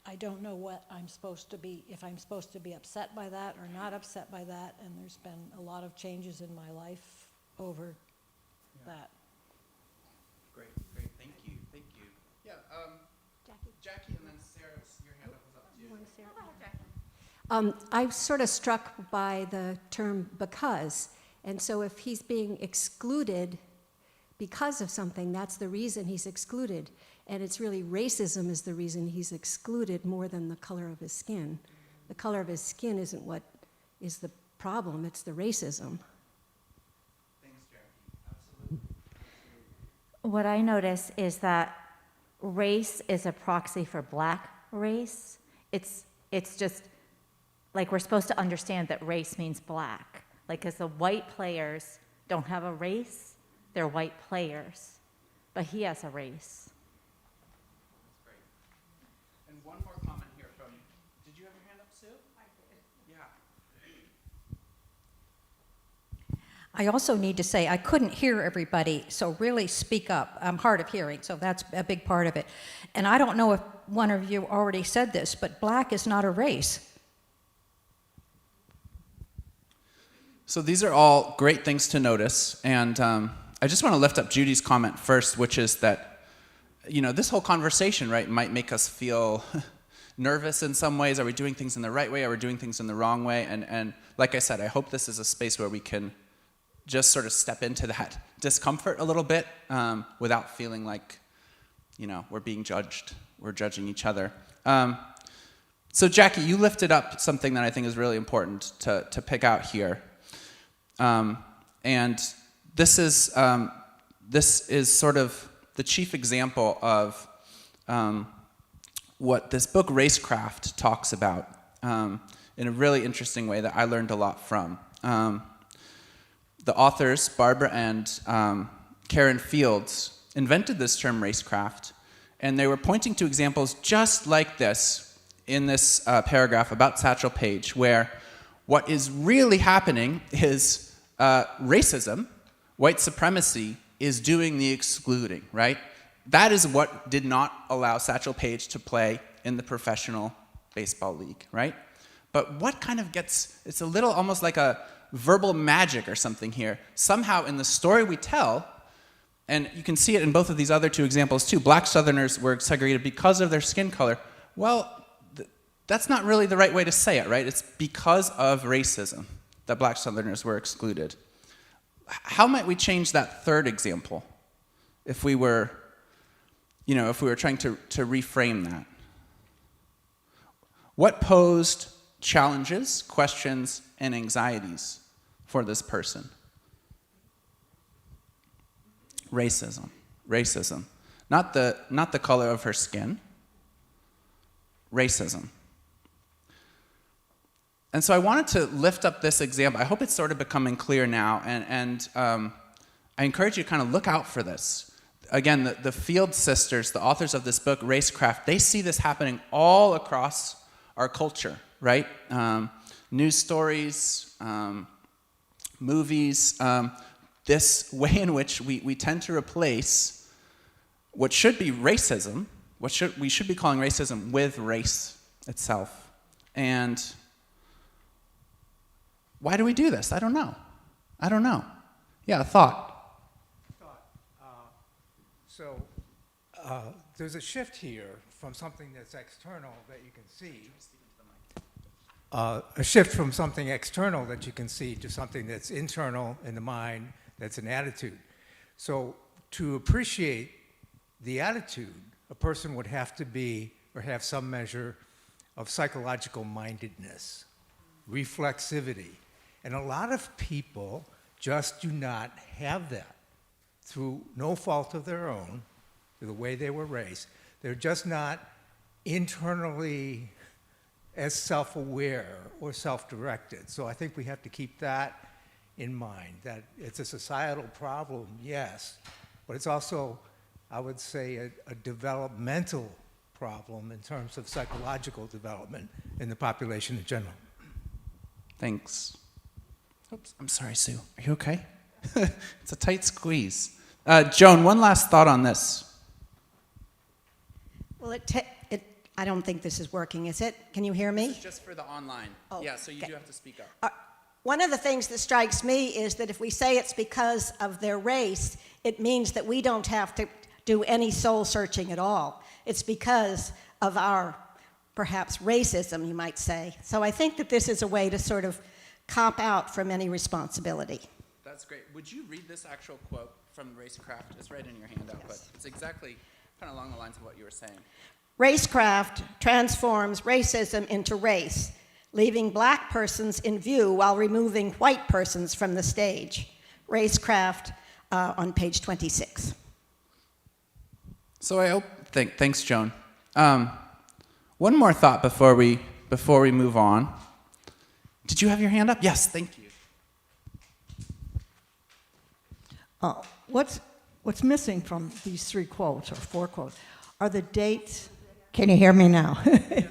S17: I don't know what I'm supposed to be, if I'm supposed to be upset by that or not upset by that, and there's been a lot of changes in my life over that.
S1: Great, thank you. Yeah, Jackie, and then Sarah, your hand up was up to you.
S18: I'm sort of struck by the term because, and so if he's being excluded because of something, that's the reason he's excluded. And it's really racism is the reason he's excluded more than the color of his skin. The color of his skin isn't what is the problem, it's the racism.
S1: Thanks, Jackie. Absolutely.
S19: What I notice is that race is a proxy for black race. It's just like we're supposed to understand that race means black. Like, because the white players don't have a race, they're white players. But he has a race.
S1: That's great. And one more comment here from, did you have your hand up, Sue? I did. Yeah.
S14: I also need to say, I couldn't hear everybody, so really speak up. I'm hard of hearing, so that's a big part of it. And I don't know if one of you already said this, but black is not a race.
S1: So these are all great things to notice, and I just want to lift up Judy's comment first, which is that, this whole conversation, right, might make us feel nervous in some ways. Are we doing things in the right way? Are we doing things in the wrong way? And like I said, I hope this is a space where we can just sort of step into that discomfort a little bit without feeling like, we're being judged. We're judging each other. So Jackie, you lifted up something that I think is really important to pick out here. And this is sort of the chief example of what this book Racecraft talks about in a really interesting way that I learned a lot from. The authors, Barbara and Karen Fields, invented this term racecraft, and they were pointing to examples just like this in this paragraph about Satchel Paige, where what is really happening is racism, white supremacy, is doing the excluding, right? That is what did not allow Satchel Paige to play in the professional baseball league, right? But what kind of it's a little almost like a verbal magic or something here. Somehow in the story we tell, and you can see it in both of these other two examples too, black Southerners were segregated because of their skin color. Well, that's not really the right way to say it, right? It's because of racism that black Southerners were excluded. How might we change that third example if we were trying to reframe that? What posed challenges, questions, and anxieties for this person? Racism. Not the color of her skin. Racism. And so I wanted to lift up this example. I hope it's sort of becoming clear now, and I encourage you to kind of look out for this. Again, the Field sisters, the authors of this book, Racecraft, they see this happening all across our culture, right? News stories, movies, this way in which we tend to replace what should be racism, we should be calling racism, with race itself. And why do we do this? I don't know. Yeah, a thought.
S20: There's a shift here from something that's external that you can see. A shift from something external that you can see to something that's internal in the mind, that's an attitude. So to appreciate the attitude, a person would have to be or have some measure of psychological mindedness, reflexivity. And a lot of people just do not have that through no fault of their own, the way they were raised. They're just not internally as self-aware or self-directed. So I think we have to keep that in mind, that it's a societal problem, yes, but it's also, I would say, a developmental problem in terms of psychological development in the population in general.
S1: Thanks. Oops, I'm sorry, Sue. Are you okay? It's a tight squeeze. Joan, one last thought on this.
S6: Well, I don't think this is working, is it? Can you hear me?
S1: This is just for the online.
S6: Oh,
S1: yeah, so you
S6: okay.
S1: do have to speak up.
S6: One of the things that strikes me is that if we say it's because of their race, it means that we don't have to do any soul searching at all. It's because of our, perhaps, racism, you might say. So I think that this is a way to sort of cop out from any responsibility.
S1: That's great. Would you read this actual quote from Racecraft? It's right in your handout, but it's exactly kind of along the lines of what you were saying.
S6: Racecraft transforms racism into race, leaving black persons in view while removing white persons from the stage. Racecraft on page 26.
S1: So I hope. Thanks, Joan. One more thought before we move on. Did you have your hand up? Yes, thank you.
S5: What's missing from these 3 quotes or 4 quotes are the dates. Can you hear me now?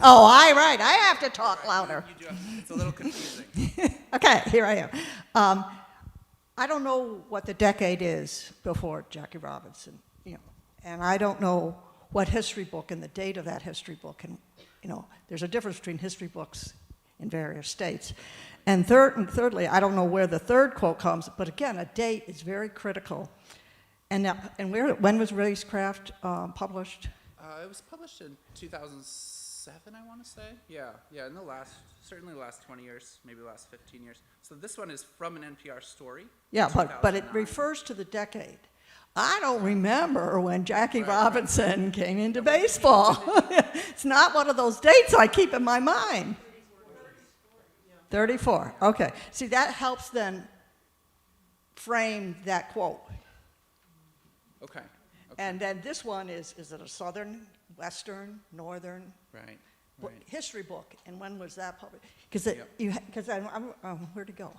S5: Oh, right. I have to talk louder.
S1: You do have, it's a little confusing.
S5: Okay, here I am. I don't know what the decade is before Jackie Robinson, and I don't know what history book and the date of that history book, and there's a difference between history books in various states. And thirdly, I don't know where the 3rd quote comes, but again, a date is very critical. And when was Racecraft published?
S1: It was published in 2007, I want to say. Yeah, in certainly the last 20 years, maybe the last 15 years. So this one is from an NPR story.
S5: Yeah, but it refers to the decade. I don't remember when Jackie Robinson came into baseball. It's not one of those dates I keep in my mind. 34, okay. See, that helps then frame that quote.
S1: Okay.
S5: And then this one is it a southern, western, northern?
S1: Right.
S5: History book, and when was that published? Because where'd it go?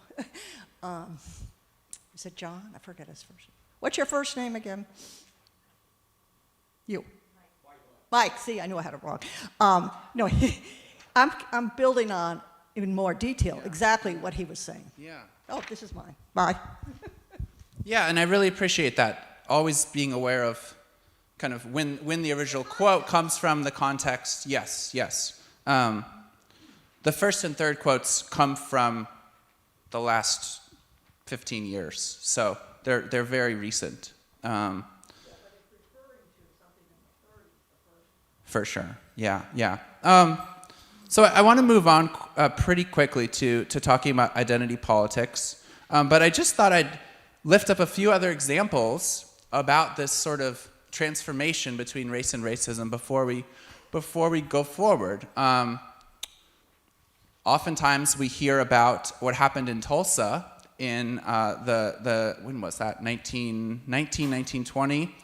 S5: Is it John? I forget his first name. What's your first name again? You. Mike. See, I knew I had it wrong. No, I'm building on in more detail exactly what he was saying.
S1: Yeah.
S5: Oh, this is mine. Bye.
S1: Yeah, and I really appreciate that. Always being aware of kind of when the original quote comes from, the context. Yes. The first and third quotes come from the last 15 years, so they're very recent. For sure. Yeah. So I want to move on pretty quickly to talking about identity politics, but I just thought I'd lift up a few other examples about this sort of transformation between race and racism before we go forward. Oftentimes we hear about what happened in Tulsa in when was that, 1920.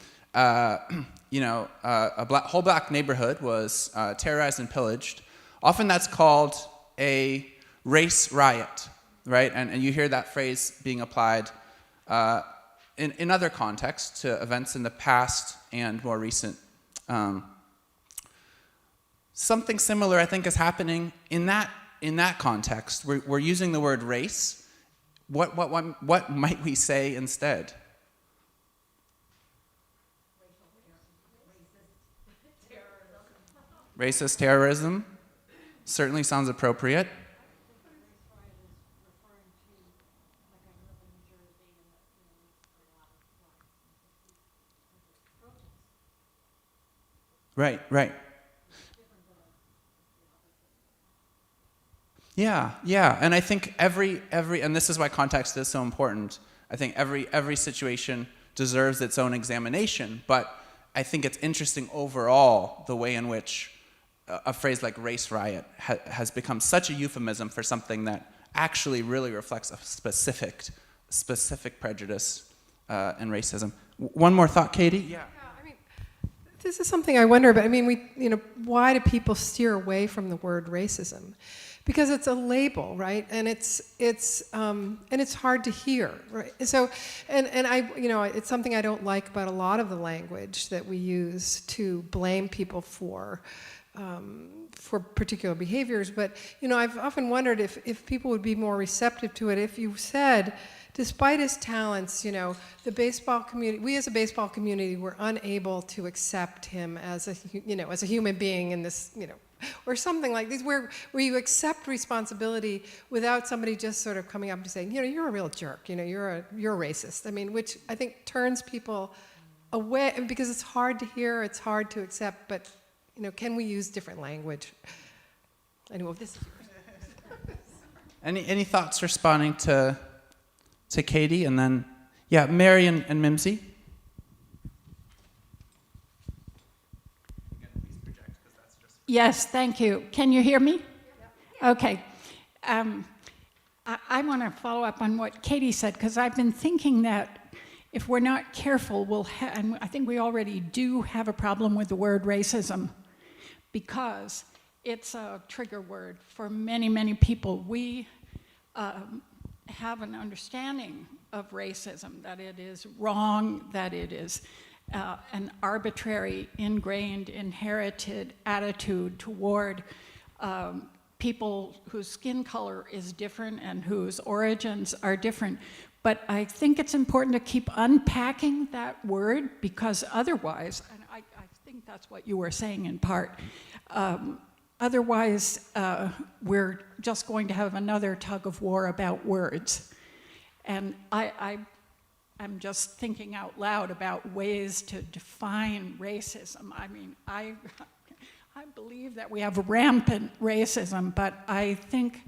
S1: Whole black neighborhood was terrorized and pillaged. Often that's called a race riot, right? And you hear that phrase being applied in other contexts to events in the past and more recent. Something similar, I think, is happening in that context. We're using the word race. What might we say instead? Racist terrorism certainly sounds appropriate. Right. Yeah, and I think every, and this is why context is so important. I think every situation deserves its own examination, but I think it's interesting overall the way in which a phrase like race riot has become such a euphemism for something that actually really reflects a specific prejudice and racism. One more thought, Katie? Yeah.
S8: This is something I wonder about. I mean, why do people steer away from the word racism? because it's a label, right? And it's hard to hear, right? So, and I, it's something I don't like about a lot of the language that we use to blame people for particular behaviors. But I've often wondered if people would be more receptive to it if you said, despite his talents, the baseball community, we as a baseball community were unable to accept him as a human being in this, or something like this, where you accept responsibility without somebody just sort of coming up and saying, you're a real jerk, you're a racist. I mean, which I think turns people away, because it's hard to hear, it's hard to accept, but can we use different language? Anyway, this.
S1: Any thoughts responding to Katie, and then, yeah, Mary and Mimsy.
S21: Yes, thank you. Can you hear me? Okay. I want to follow up on what Katie said, because I've been thinking that if we're not careful, and I think we already do have a problem with the word racism, because it's a trigger word for many, many people. We have an understanding of racism, that it is wrong, that it is an arbitrary, ingrained, inherited attitude toward people whose skin color is different and whose origins are different. But I think it's important to keep unpacking that word, because otherwise, and I think that's what you were saying in part, otherwise we're just going to have another tug of war about words. And I'm just thinking out loud about ways to define racism. I mean, I believe that we have rampant racism, but I think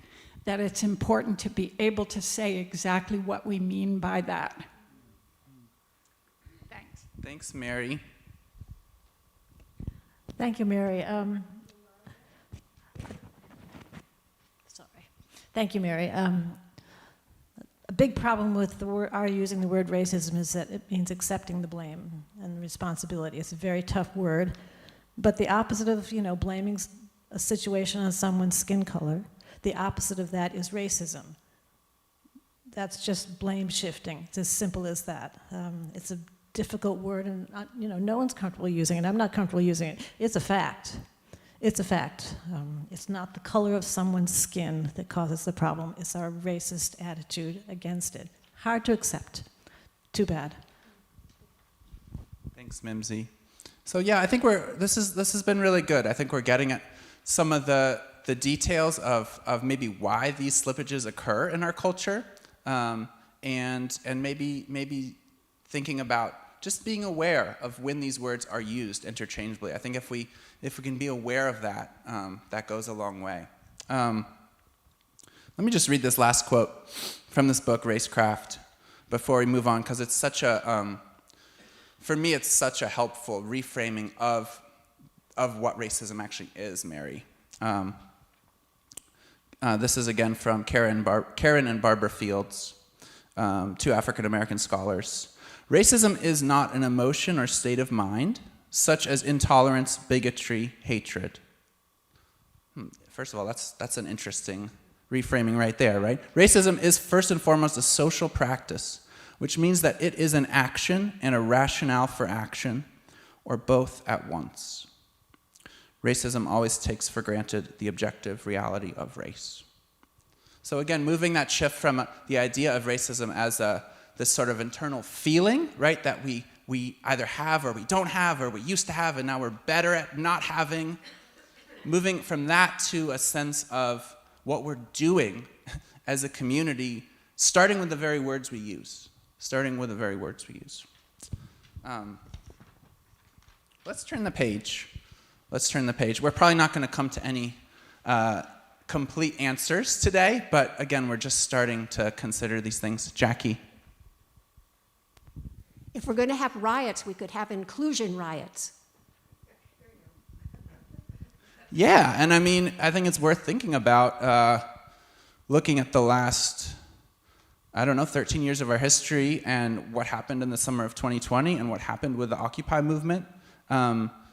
S21: that it's important to be able to say exactly what we mean by that. Thanks.
S1: Thanks, Mary.
S22: Thank you, Mary. Thank you, Mary. A big problem with our using the word racism is that it means accepting the blame and responsibility. It's a very tough word, but the opposite of blaming a situation on someone's skin color, the opposite of that is racism. That's just blame shifting. It's as simple as that. It's a difficult word, and no one's comfortable using it. I'm not comfortable using it. It's a fact. It's a fact. It's not the color of someone's skin that causes the problem. It's our racist attitude against it. Hard to accept. Too bad.
S1: Thanks, Mimsy. So yeah, I think this has been really good. I think we're getting at some of the details of maybe why these slippages occur in our culture, and maybe thinking about just being aware of when these words are used interchangeably. I think if we can be aware of that, that goes a long way. Let me just read this last quote from this book, Racecraft, before we move on, because it's such a, for me, it's such a helpful reframing of what racism actually is, Mary. This is again from Karen and Barbara Fields, two African-American scholars. Racism is not an emotion or state of mind, such as intolerance, bigotry, hatred. First of all, that's an interesting reframing right there, right? Racism is first and foremost a social practice, which means that it is an action and a rationale for action, or both at once. Racism always takes for granted the objective reality of race. So again, moving that shift from the idea of racism as this sort of internal feeling, right, that we either have or we don't have, or we used to have and now we're better at not having, moving from that to a sense of what we're doing as a community, starting with the very words we use. Let's turn the page. We're probably not going to come to any complete answers today, but again, we're just starting to consider these things. Jackie?
S18: If we're going to have riots, we could have inclusion riots.
S1: Yeah, and I mean, I think it's worth thinking about looking at the last, 13 years of our history and what happened in the summer of 2020 and what happened with the Occupy movement.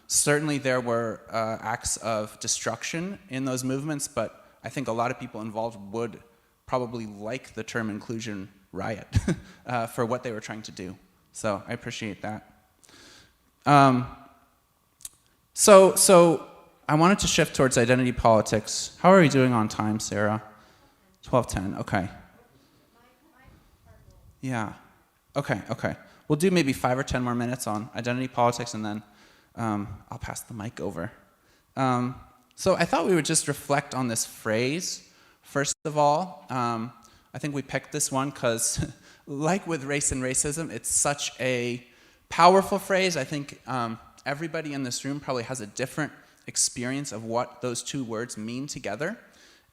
S1: Certainly there were acts of destruction in those movements, but I think a lot of people involved would probably like the term inclusion riot for what they were trying to do. So I appreciate that. So I wanted to shift towards identity politics. How are we doing on time, Sarah? 12:10, okay. Yeah, okay. We'll do maybe 5 or 10 more minutes on identity politics, and then I'll pass the mic over. So I thought we would just reflect on this phrase. First of all, I think we picked this one because, like with race and racism, it's such a powerful phrase. I think everybody in this room probably has a different experience of what those two words mean together.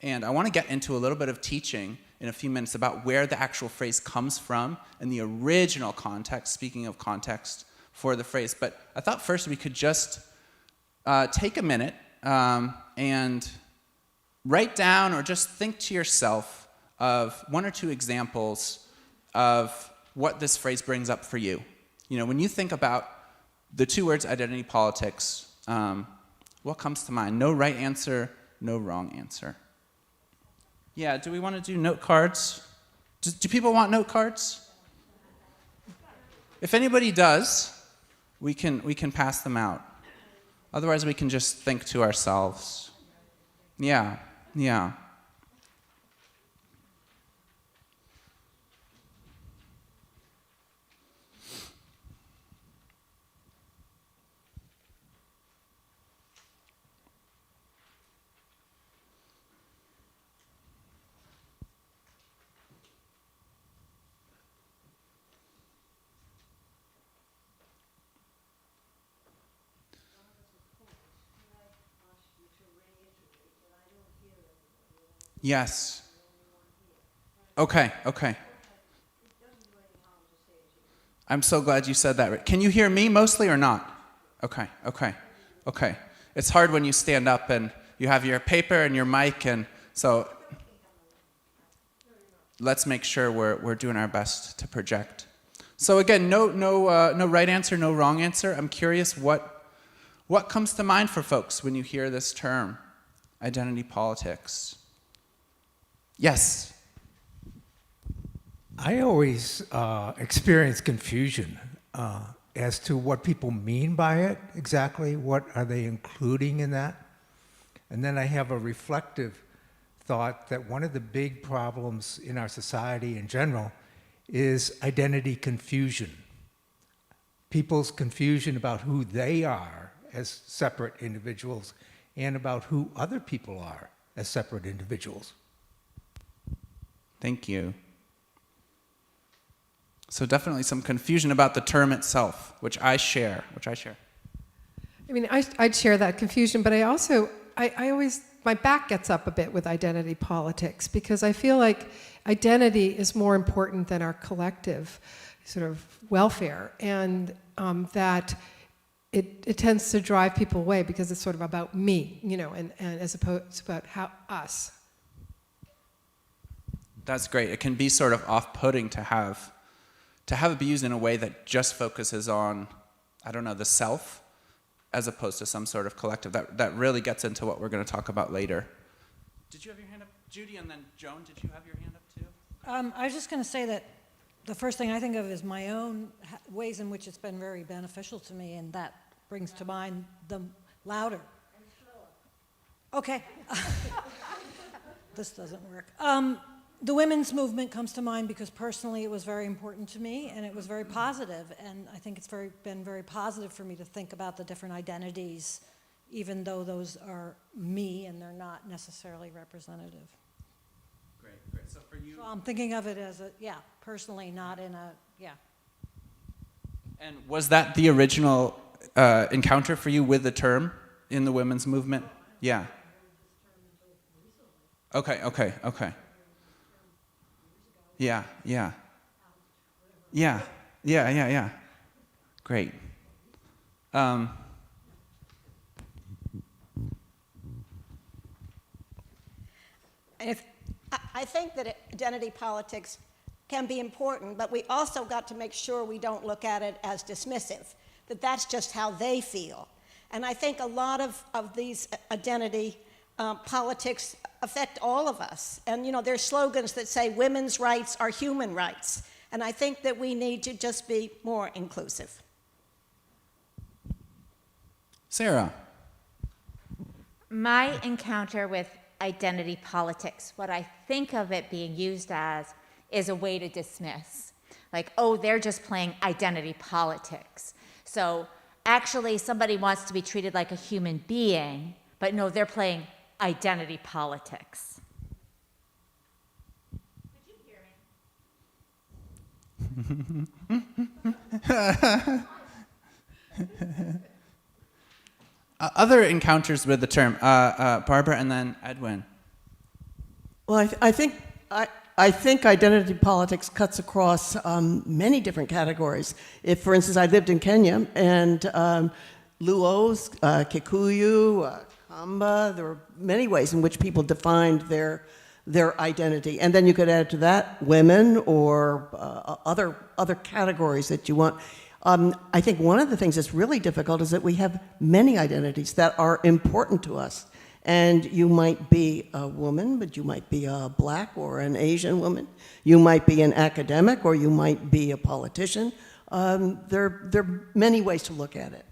S1: And I want to get into a little bit of teaching in a few minutes about where the actual phrase comes from and the original context, speaking of context, for the phrase. But I thought first we could just take a minute and write down or just think to yourself of 1 or 2 examples of what this phrase brings up for you. You know, when you think about the 2 words identity politics, what comes to mind? No right answer, no wrong answer. Yeah, do we want to do note cards? Do people want note cards? If anybody does, we can pass them out. Otherwise, we can just think to ourselves. Yeah. Yes. Okay. I'm so glad you said that. Can you hear me mostly or not? Okay. It's hard when you stand up and you have your paper and your mic, and so let's make sure we're doing our best to project. So again, no right answer, no wrong answer. I'm curious what comes to mind for folks when you hear this term, identity politics. Yes.
S20: I always experience confusion as to what people mean by it exactly. What are they including in that? And then I have a reflective thought that one of the big problems in our society in general is identity confusion. People's confusion about who they are as separate individuals and about who other people are as separate individuals.
S1: Thank you. So definitely some confusion about the term itself, which I share.
S8: I mean, I'd share that confusion, but I always, my back gets up a bit with identity politics because I feel like identity is more important than our collective sort of welfare, and that it tends to drive people away because it's sort of about me, and as opposed to about us.
S1: That's great. It can be sort of off-putting to have it be used in a way that just focuses on, I don't know, the self, as opposed to some sort of collective. That really gets into what we're going to talk about later. Did you have your hand up, Judy, and then Joan? Did you have your hand up too?
S17: I was just going to say that the first thing I think of is my own ways in which it's been very beneficial to me, and that brings to mind the louder. Okay. This doesn't work. The women's movement comes to mind because personally it was very important to me and it was very positive, and I think it's been very positive for me to think about the different identities, even though those are me and they're not necessarily representative.
S1: Great. So for you,
S17: So I'm thinking of it as personally, not in a,
S1: And was that the original encounter for you with the term in the women's movement? Yeah. Okay. Yeah. Great.
S6: I think that identity politics can be important, but we also got to make sure we don't look at it as dismissive, that that's just how they feel. And I think a lot of these identity politics affect all of us. And, you know, there's slogans that say women's rights are human rights. And I think that we need to just be more inclusive.
S1: Sarah.
S19: My encounter with identity politics, what I think of it being used as, is a way to dismiss. Like, oh, they're just playing identity politics. So actually somebody wants to be treated like a human being, but no, they're playing identity politics.
S1: Other encounters with the term, Barbara and then Edwin.
S15: Well, I think identity politics cuts across many different categories. If, for instance, I lived in Kenya, and Luos, Kikuyu, Kamba, there were many ways in which people defined their identity. And then you could add to that women or other categories that you want. I think one of the things that's really difficult is that we have many identities that are important to us. And you might be a woman, but you might be a black or an Asian woman. You might be an academic, or you might be a politician. There are many ways to look at it.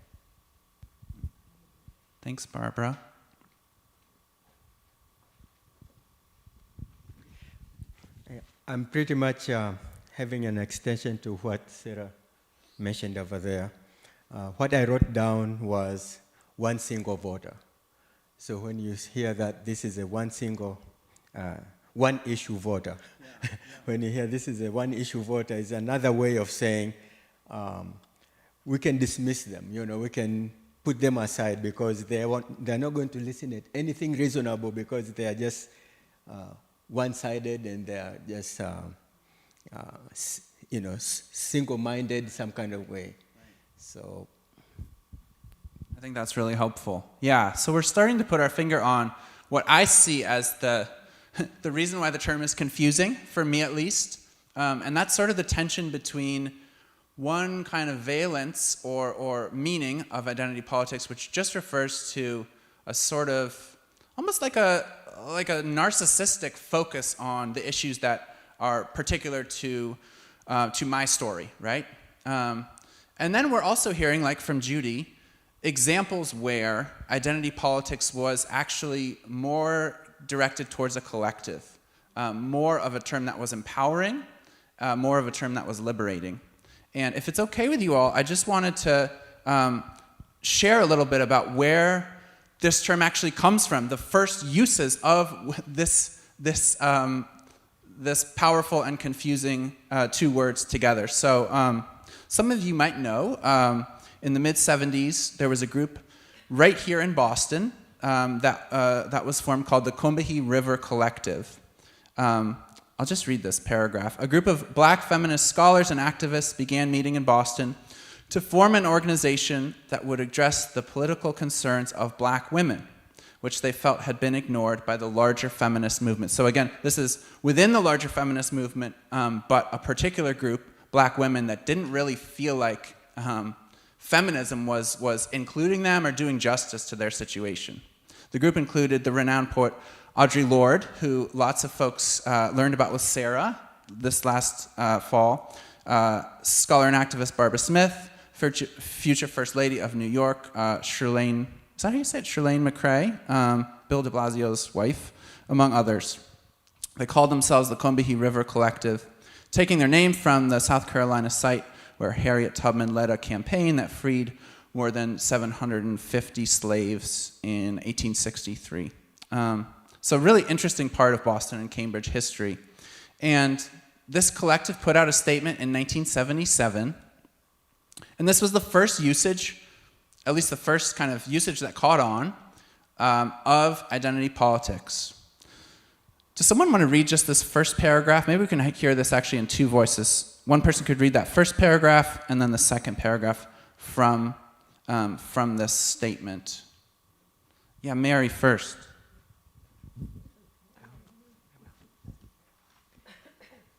S1: Thanks, Barbara.
S4: I'm pretty much having an extension to what Sarah mentioned over there. What I wrote down was one single voter. So when you hear that this is a one issue voter, when you hear this is a one issue voter, is another way of saying we can dismiss them. You know, we can put them aside because they're not going to listen to anything reasonable because they are just one-sided and they are just single-minded some kind of way. So
S1: I think that's really helpful. Yeah, so we're starting to put our finger on what I see as the reason why the term is confusing, for me at least, and that's sort of the tension between one kind of valence or meaning of identity politics, which just refers to a sort of, almost like a narcissistic focus on the issues that are particular to my story, right? And then we're also hearing, like from Judy, examples where identity politics was actually more directed towards a collective, more of a term that was empowering, more of a term that was liberating. And if it's okay with you all, I just wanted to share a little bit about where this term actually comes from, the first uses of this powerful and confusing two words together. So some of you might know, in the mid-'70s, there was a group right here in Boston that was formed called the Combahee River Collective. I'll just read this paragraph. A group of black feminist scholars and activists began meeting in Boston to form an organization that would address the political concerns of black women, which they felt had been ignored by the larger feminist movement. So again, this is within the larger feminist movement, but a particular group, black women, that didn't really feel like feminism was including them or doing justice to their situation. The group included the renowned poet Audre Lorde, who lots of folks learned about with Sarah this last fall, scholar and activist Barbara Smith, future First Lady of New York, Chirlane, is that how you say it? Chirlane McRae, Bill de Blasio's wife, among others. They called themselves the Combahee River Collective, taking their name from the South Carolina site where Harriet Tubman led a campaign that freed more than 750 slaves in 1863. So a really interesting part of Boston and Cambridge history. And this collective put out a statement in 1977, and this was the first usage, at least the first kind of usage that caught on, of identity politics. Does someone want to read just this first paragraph? Maybe we can hear this actually in two voices. One person could read that first paragraph and then the second paragraph from this statement. Yeah, Mary first.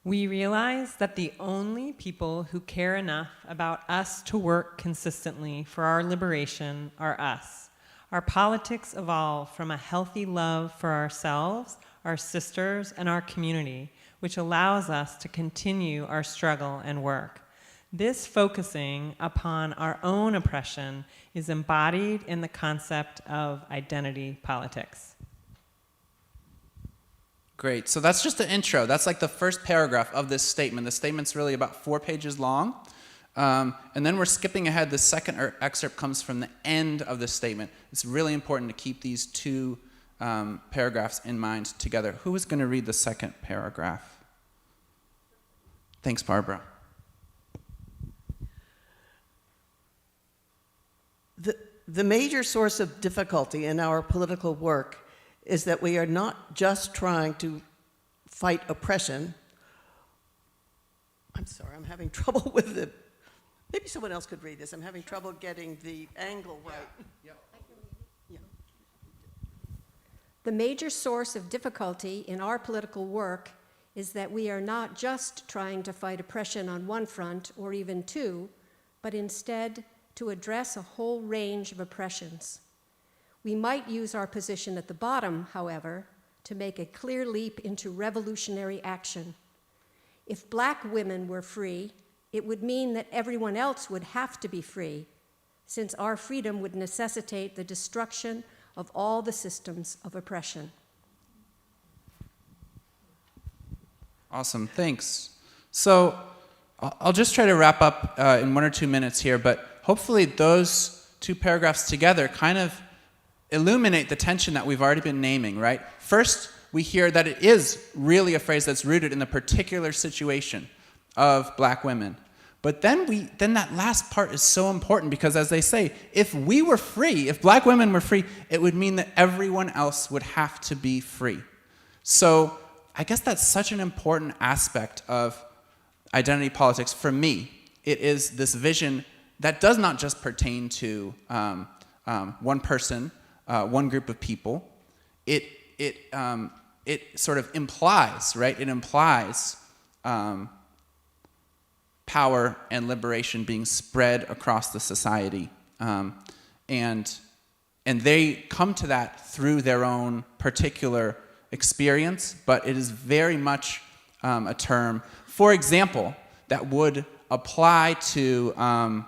S7: We realize that the only people who care enough about us to work consistently for our liberation are us. Our politics evolve from a healthy love for ourselves, our sisters, and our community, which allows us to continue our struggle and work. This focusing upon our own oppression is embodied in the concept of identity politics.
S1: Great. So that's just an intro. That's like the first paragraph of this statement. The statement's really about 4 pages long. And then we're skipping ahead. The second excerpt comes from the end of the statement. It's really important to keep these two paragraphs in mind together. Who is going to read the second paragraph? Thanks, Barbara.
S15: The major source of difficulty in our political work is that we are not just trying to fight oppression. I'm sorry, I'm having trouble with the, maybe someone else could read this. I'm having trouble getting the angle right.
S18: Yeah. The major source of difficulty in our political work is that we are not just trying to fight oppression on one front or even two, but instead to address a whole range of oppressions. We might use our position at the bottom, however, to make a clear leap into revolutionary action. If black women were free, it would mean that everyone else would have to be free, since our freedom would necessitate the destruction of all the systems of oppression.
S1: Awesome, thanks. So I'll just try to wrap up in 1 or 2 minutes here, but hopefully those 2 paragraphs together kind of illuminate the tension that we've already been naming, right? First, we hear that it is really a phrase that's rooted in the particular situation of black women. But then that last part is so important because, as they say, if we were free, if black women were free, it would mean that everyone else would have to be free. So I guess that's such an important aspect of identity politics for me. It is this vision that does not just pertain to one person, one group of people. It sort of implies, right? It implies power and liberation being spread across the society, and they come to that through their own particular experience. But it is very much a term, for example, that would apply to, I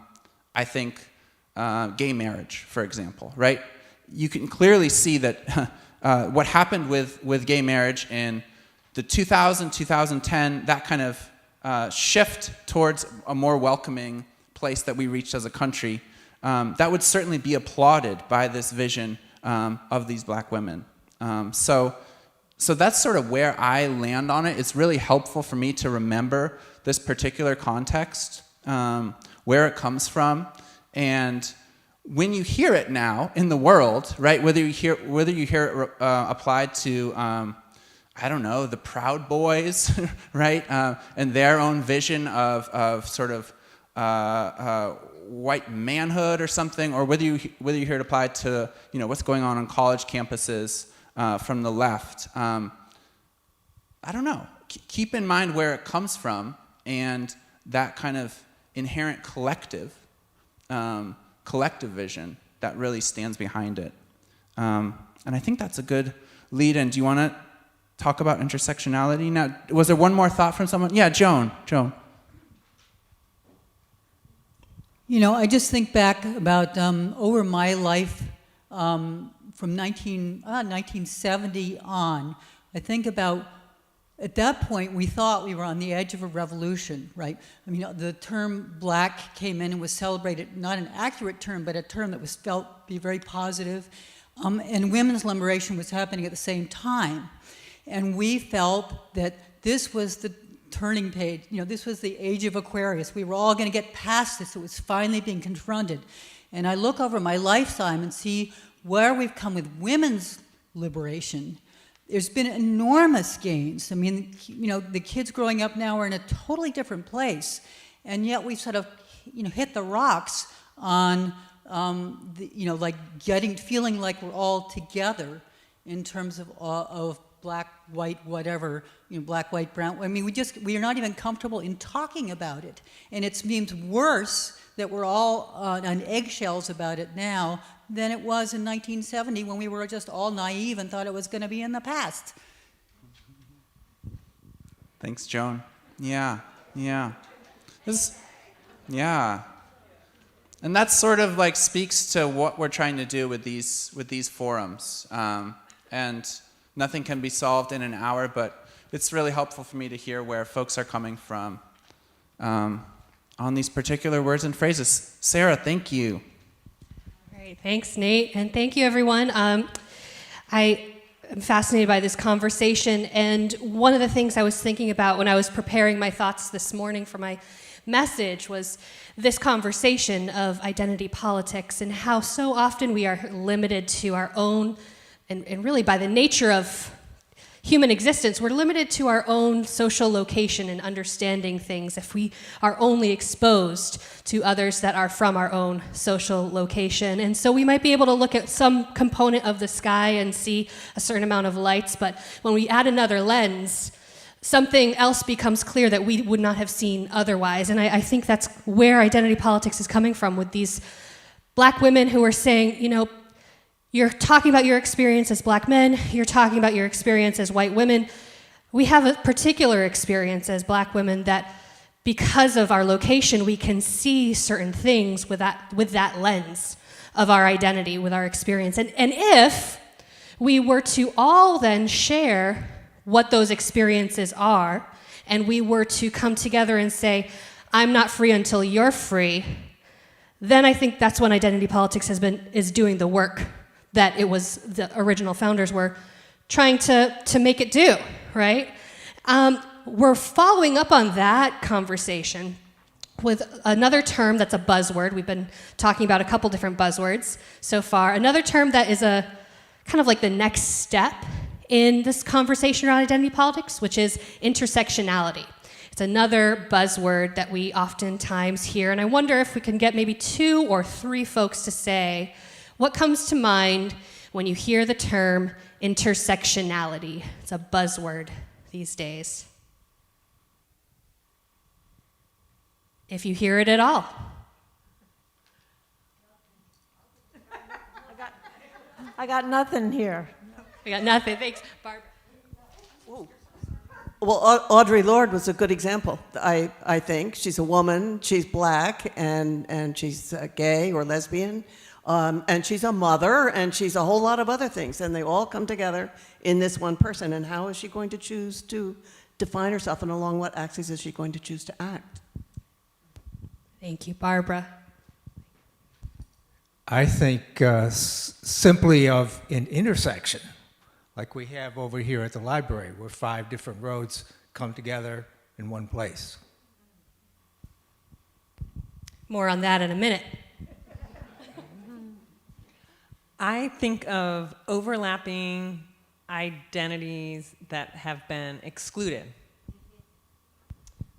S1: think, gay marriage, for example, right? You can clearly see that what happened with gay marriage in the 2010, that kind of shift towards a more welcoming place that we reached as a country, that would certainly be applauded by this vision of these black women. So that's sort of where I land on it. It's really helpful for me to remember this particular context, where it comes from, and when you hear it now in the world, right? Whether you hear it applied to, I don't know, the Proud Boys, right? And their own vision of sort of white manhood or something, or whether you hear it applied to, what's going on college campuses from the left. I don't know. Keep in mind where it comes from and that kind of inherent collective vision that really stands behind it. And I think that's a good lead-in. Do you want to talk about intersectionality now? Was there one more thought from someone? Yeah, Joan.
S9: I just think back about over my life from 1970 on. I think about, at that point, we thought we were on the edge of a revolution, right? I mean, the term black came in and was celebrated, not an accurate term, but a term that was felt to be very positive. And women's liberation was happening at the same time. And we felt that this was the turning page. This was the age of Aquarius. We were all going to get past this. It was finally being confronted. And I look over my lifetime and see where we've come with women's liberation. There's been enormous gains. I mean, the kids growing up now are in a totally different place, and yet we've sort of, hit the rocks on, feeling like we're all together in terms of black, white, whatever, black, white, brown. I mean, we are not even comfortable in talking about it. And it seems worse that we're all on eggshells about it now than it was in 1970 when we were just all naive and thought it was going to be in the past.
S1: Thanks, Joan. Yeah. Yeah. And that sort of like speaks to what we're trying to do with these forums. And nothing can be solved in an hour, but it's really helpful for me to hear where folks are coming from on these particular words and phrases. Sarah, thank you.
S12: Great, thanks, Nate, and thank you, everyone. I am fascinated by this conversation, and one of the things I was thinking about when I was preparing my thoughts this morning for my message was this conversation of identity politics and how so often we are limited to our own, and really by the nature of human existence, we're limited to our own social location and understanding things if we are only exposed to others that are from our own social location. And so we might be able to look at some component of the sky and see a certain amount of lights, but when we add another lens, something else becomes clear that we would not have seen otherwise. And I think that's where identity politics is coming from with these black women who are saying, you're talking about your experience as black men, you're talking about your experience as white women. We have a particular experience as black women that because of our location, we can see certain things with that lens of our identity, with our experience. And if we were to all then share what those experiences are, and we were to come together and say, I'm not free until you're free, then I think that's when identity politics is doing the work that it was the original founders were trying to make it do, right? We're following up on that conversation with another term that's a buzzword. We've been talking about a couple different buzzwords so far. Another term that is a kind of like the next step in this conversation around identity politics, which is intersectionality. It's another buzzword that we oftentimes hear, and I wonder if we can get maybe 2 or 3 folks to say, what comes to mind when you hear the term intersectionality? It's a buzzword these days. If you hear it at all.
S17: I got nothing here.
S12: We got nothing. Thanks, Barbara.
S15: Well, Audre Lorde was a good example, I think. She's a woman, she's black, and she's gay or lesbian. And she's a mother, and she's a whole lot of other things, and they all come together in this one person. And how is she going to choose to define herself, and along what axis is she going to choose to act?
S12: Thank you, Barbara.
S20: I think simply of an intersection, like we have over here at the library, where 5 different roads come together in one place.
S12: More on that in a minute.
S7: I think of overlapping identities that have been excluded.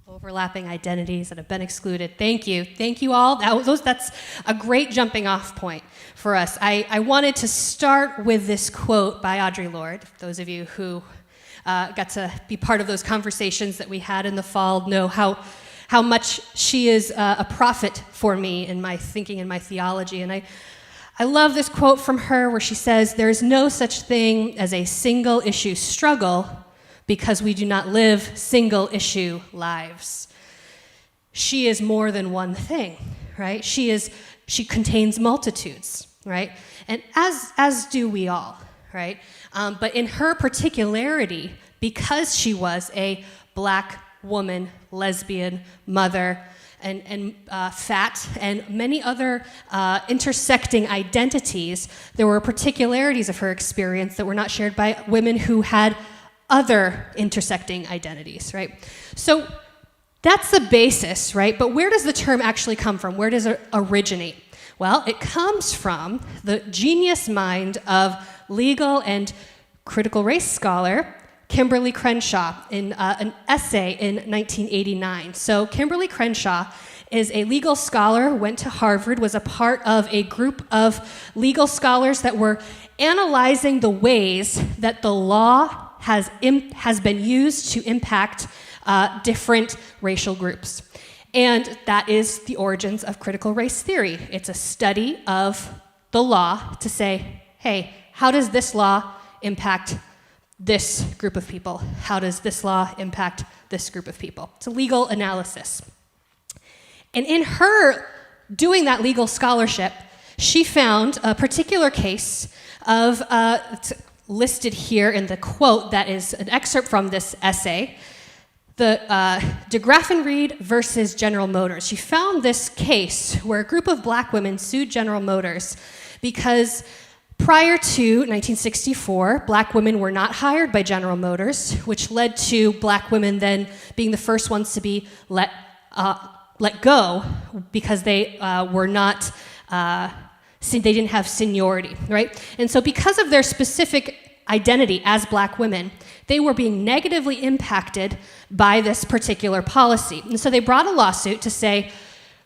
S12: Overlapping identities that have been excluded. Thank you. Thank you all. That's a great jumping off point for us. I wanted to start with this quote by Audre Lorde. Those of you who got to be part of those conversations that we had in the fall know how much she is a prophet for me in my thinking and my theology. And I love this quote from her where she says, "There is no such thing as a single issue struggle because we do not live single issue lives." She is more than one thing, right? She contains multitudes, right? And as do we all, right? But in her particularity, because she was a black woman, lesbian, mother, and fat, and many other intersecting identities, there were particularities of her experience that were not shared by women who had other intersecting identities, right? So that's the basis, right? But where does the term actually come from? Where does it originate? Well, it comes from the genius mind of legal and critical race scholar Kimberly Crenshaw in an essay in 1989. So Kimberly Crenshaw is a legal scholar, went to Harvard, was a part of a group of legal scholars that were analyzing the ways that the law has been used to impact different racial groups. And that is the origins of critical race theory. It's a study of the law to say, hey, how does this law impact this group of people? How does this law impact this group of people? It's a legal analysis. And in her doing that legal scholarship, she found a particular case of, it's listed here in the quote that is an excerpt from this essay, the de Graffenried versus General Motors. She found this case where a group of black women sued General Motors because prior to 1964, black women were not hired by General Motors, which led to black women then being the first ones to be let go because they were not, they didn't have seniority, right? And so because of their specific identity as black women, they were being negatively impacted by this particular policy. And so they brought a lawsuit to say,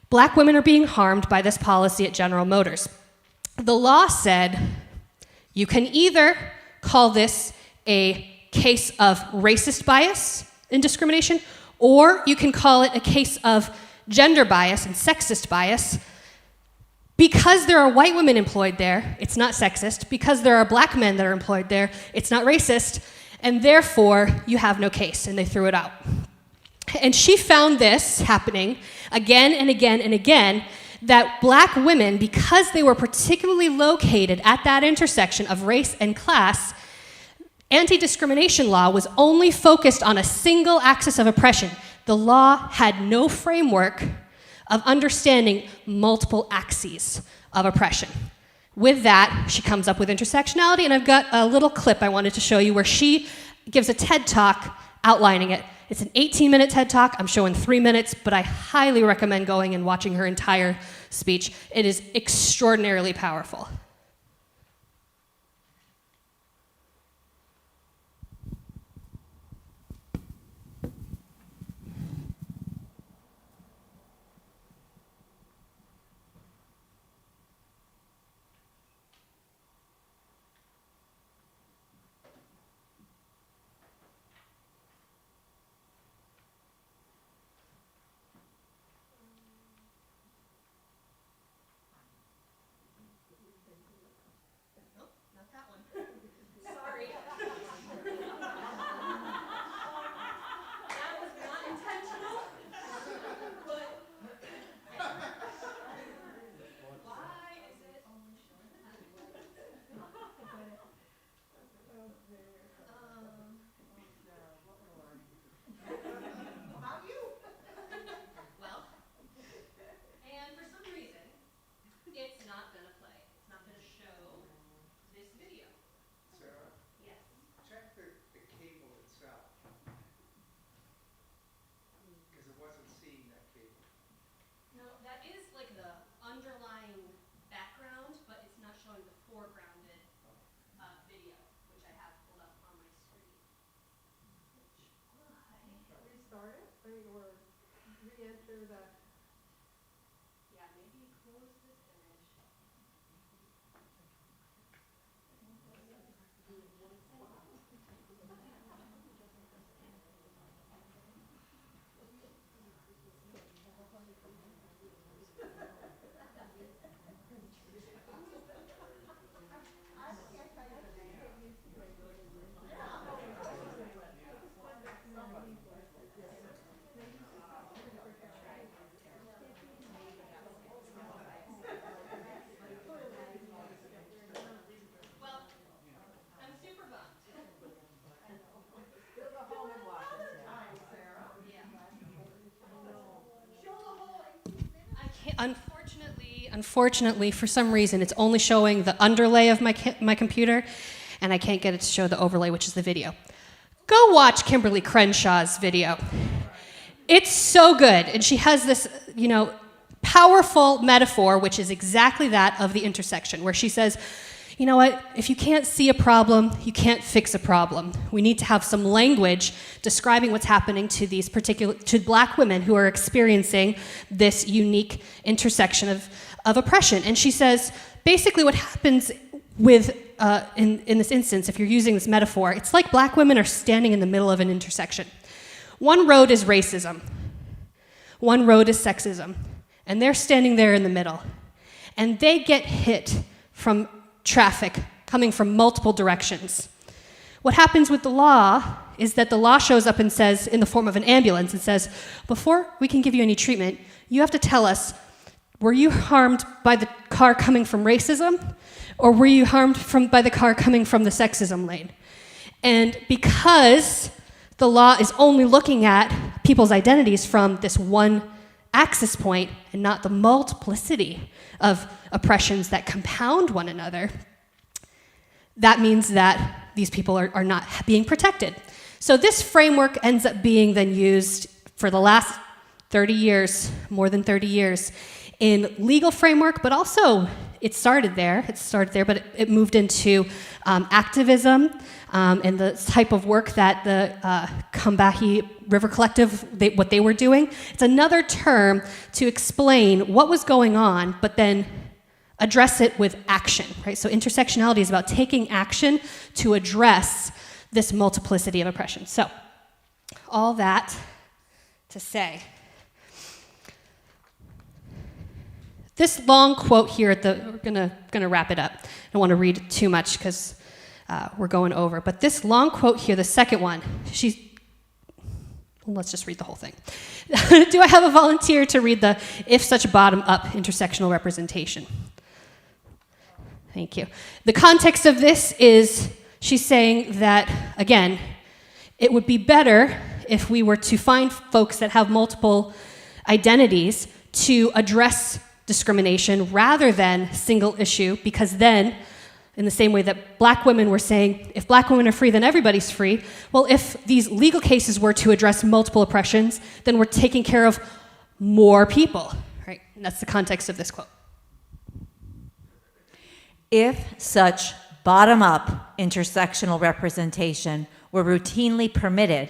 S12: black women are being harmed by this policy at General Motors. The law said, you can either call this a case of racist bias and discrimination, or you can call it a case of gender bias and sexist bias. Because there are white women employed there, it's not sexist. Because there are black men that are employed there, it's not racist. And therefore, you have no case, and they threw it out. And she found this happening again and again and again, that black women, because they were particularly located at that intersection of race and class, anti-discrimination law was only focused on a single axis of oppression. The law had no framework of understanding multiple axes of oppression. With that, she comes up with intersectionality, and I've got a little clip I wanted to show you where she gives a TED Talk outlining it. It's an 18-minute TED Talk. I'm showing 3 minutes, but I highly recommend going and watching her entire speech. It is extraordinarily powerful. Unfortunately, for some reason, it's only showing the underlay of my computer, and I can't get it to show the overlay, which is the video. Go watch Kimberly Crenshaw's video. It's so good, and she has this, powerful metaphor, which is exactly that of the intersection, where she says, you know what, if you can't see a problem, you can't fix a problem. We need to have some language describing what's happening to to black women who are experiencing this unique intersection of oppression. And she says, basically what happens with in this instance, if you're using this metaphor, it's like black women are standing in the middle of an intersection. One road is racism, one road is sexism, and they're standing there in the middle. And they get hit from traffic coming from multiple directions. What happens with the law is that the law shows up and says, in the form of an ambulance, and says, before we can give you any treatment, you have to tell us, were you harmed by the car coming from racism, or were you harmed by the car coming from the sexism lane? And because the law is only looking at people's identities from this one access point and not the multiplicity of oppressions that compound one another, that means that these people are not being protected. So this framework ends up being then used for the last 30 years, more than 30 years, in legal framework, but also it started there, but it moved into activism and the type of work that the Combahee River Collective, what they were doing. It's another term to explain what was going on, but then address it with action, right? So intersectionality is about taking action to address this multiplicity of oppression. So all that to say, this long quote here we're gonna wrap it up. I don't want to read too much because we're going over. But this long quote here, the second one, let's just read the whole thing. Do I have a volunteer to read the "if such bottom-up intersectional representation"? Thank you. The context of this is she's saying that, again, it would be better if we were to find folks that have multiple identities to address discrimination rather than single issue, because then, in the same way that black women were saying, if black women are free, then everybody's free. Well, if these legal cases were to address multiple oppressions, then we're taking care of more people, right? And that's the context of this quote.
S19: If such bottom-up intersectional representation were routinely permitted,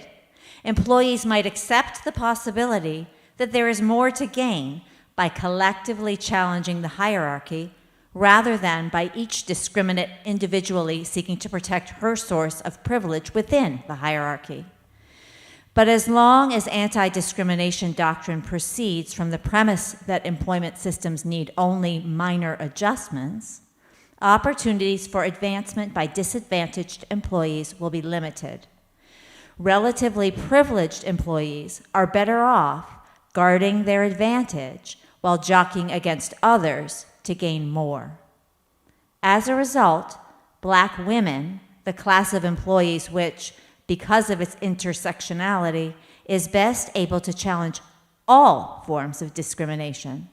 S19: employees might accept the possibility that there is more to gain by collectively challenging the hierarchy rather than by each discriminant individually seeking to protect her source of privilege within the hierarchy. But as long as anti-discrimination doctrine proceeds from the premise that employment systems need only minor adjustments, opportunities for advancement by disadvantaged employees will be limited. Relatively privileged employees are better off guarding their advantage while jockeying against others to gain more. As a result, black women, the class of employees which, because of its intersectionality, is best able to challenge all forms of discrimination,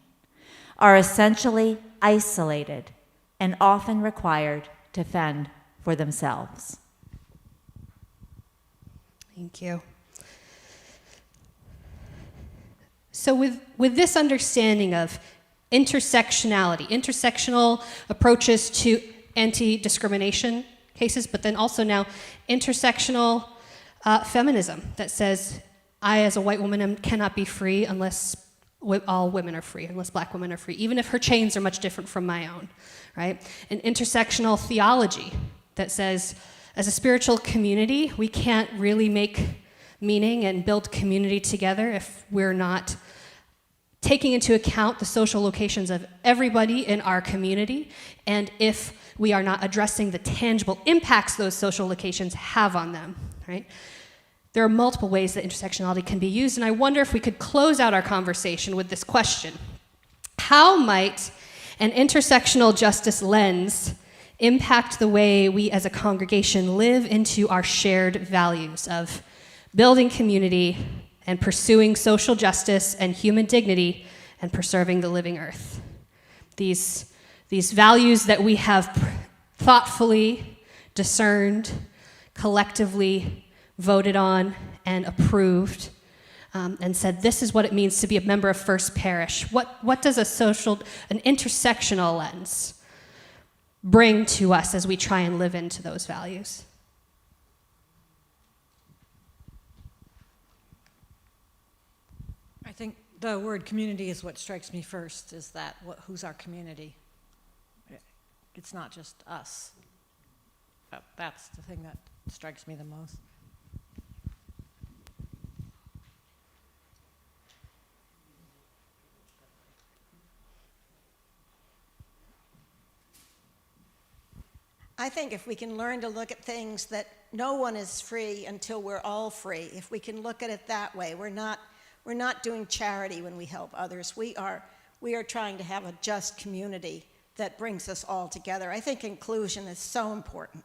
S19: are essentially isolated and often required to fend for themselves.
S12: Thank you. So with this understanding of intersectionality, intersectional approaches to anti-discrimination cases, but then also now intersectional feminism that says, I as a white woman cannot be free unless all women are free, unless black women are free, even if her chains are much different from my own, right? An intersectional theology that says, as a spiritual community, we can't really make meaning and build community together if we're not taking into account the social locations of everybody in our community, and if we are not addressing the tangible impacts those social locations have on them, right? There are multiple ways that intersectionality can be used, and I wonder if we could close out our conversation with this question. How might an intersectional justice lens impact the way we as a congregation live into our shared values of building community and pursuing social justice and human dignity and preserving the living earth? These values that we have thoughtfully discerned, collectively voted on and approved, and said, this is what it means to be a member of First Parish. What does an intersectional lens bring to us as we try and live into those values?
S17: I think the word community is what strikes me first, is that who's our community? It's not just us.
S22: That's the thing that strikes me the most.
S6: I think if we can learn to look at things that no one is free until we're all free, if we can look at it that way, we're not doing charity when we help others. We are trying to have a just community that brings us all together. I think inclusion is so important.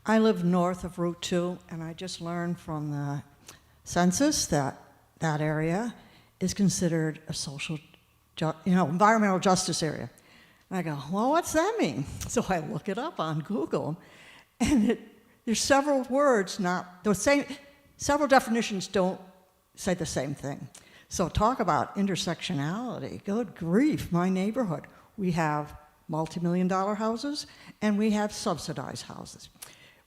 S5: I live north of Route 2, and I just learned from the census that that area is considered a environmental justice area. And I go, well, what's that mean? So I look it up on Google, and there's several words, several definitions don't say the same thing. So talk about intersectionality. Good grief, my neighborhood. We have multi-million-dollar houses, and we have subsidized houses.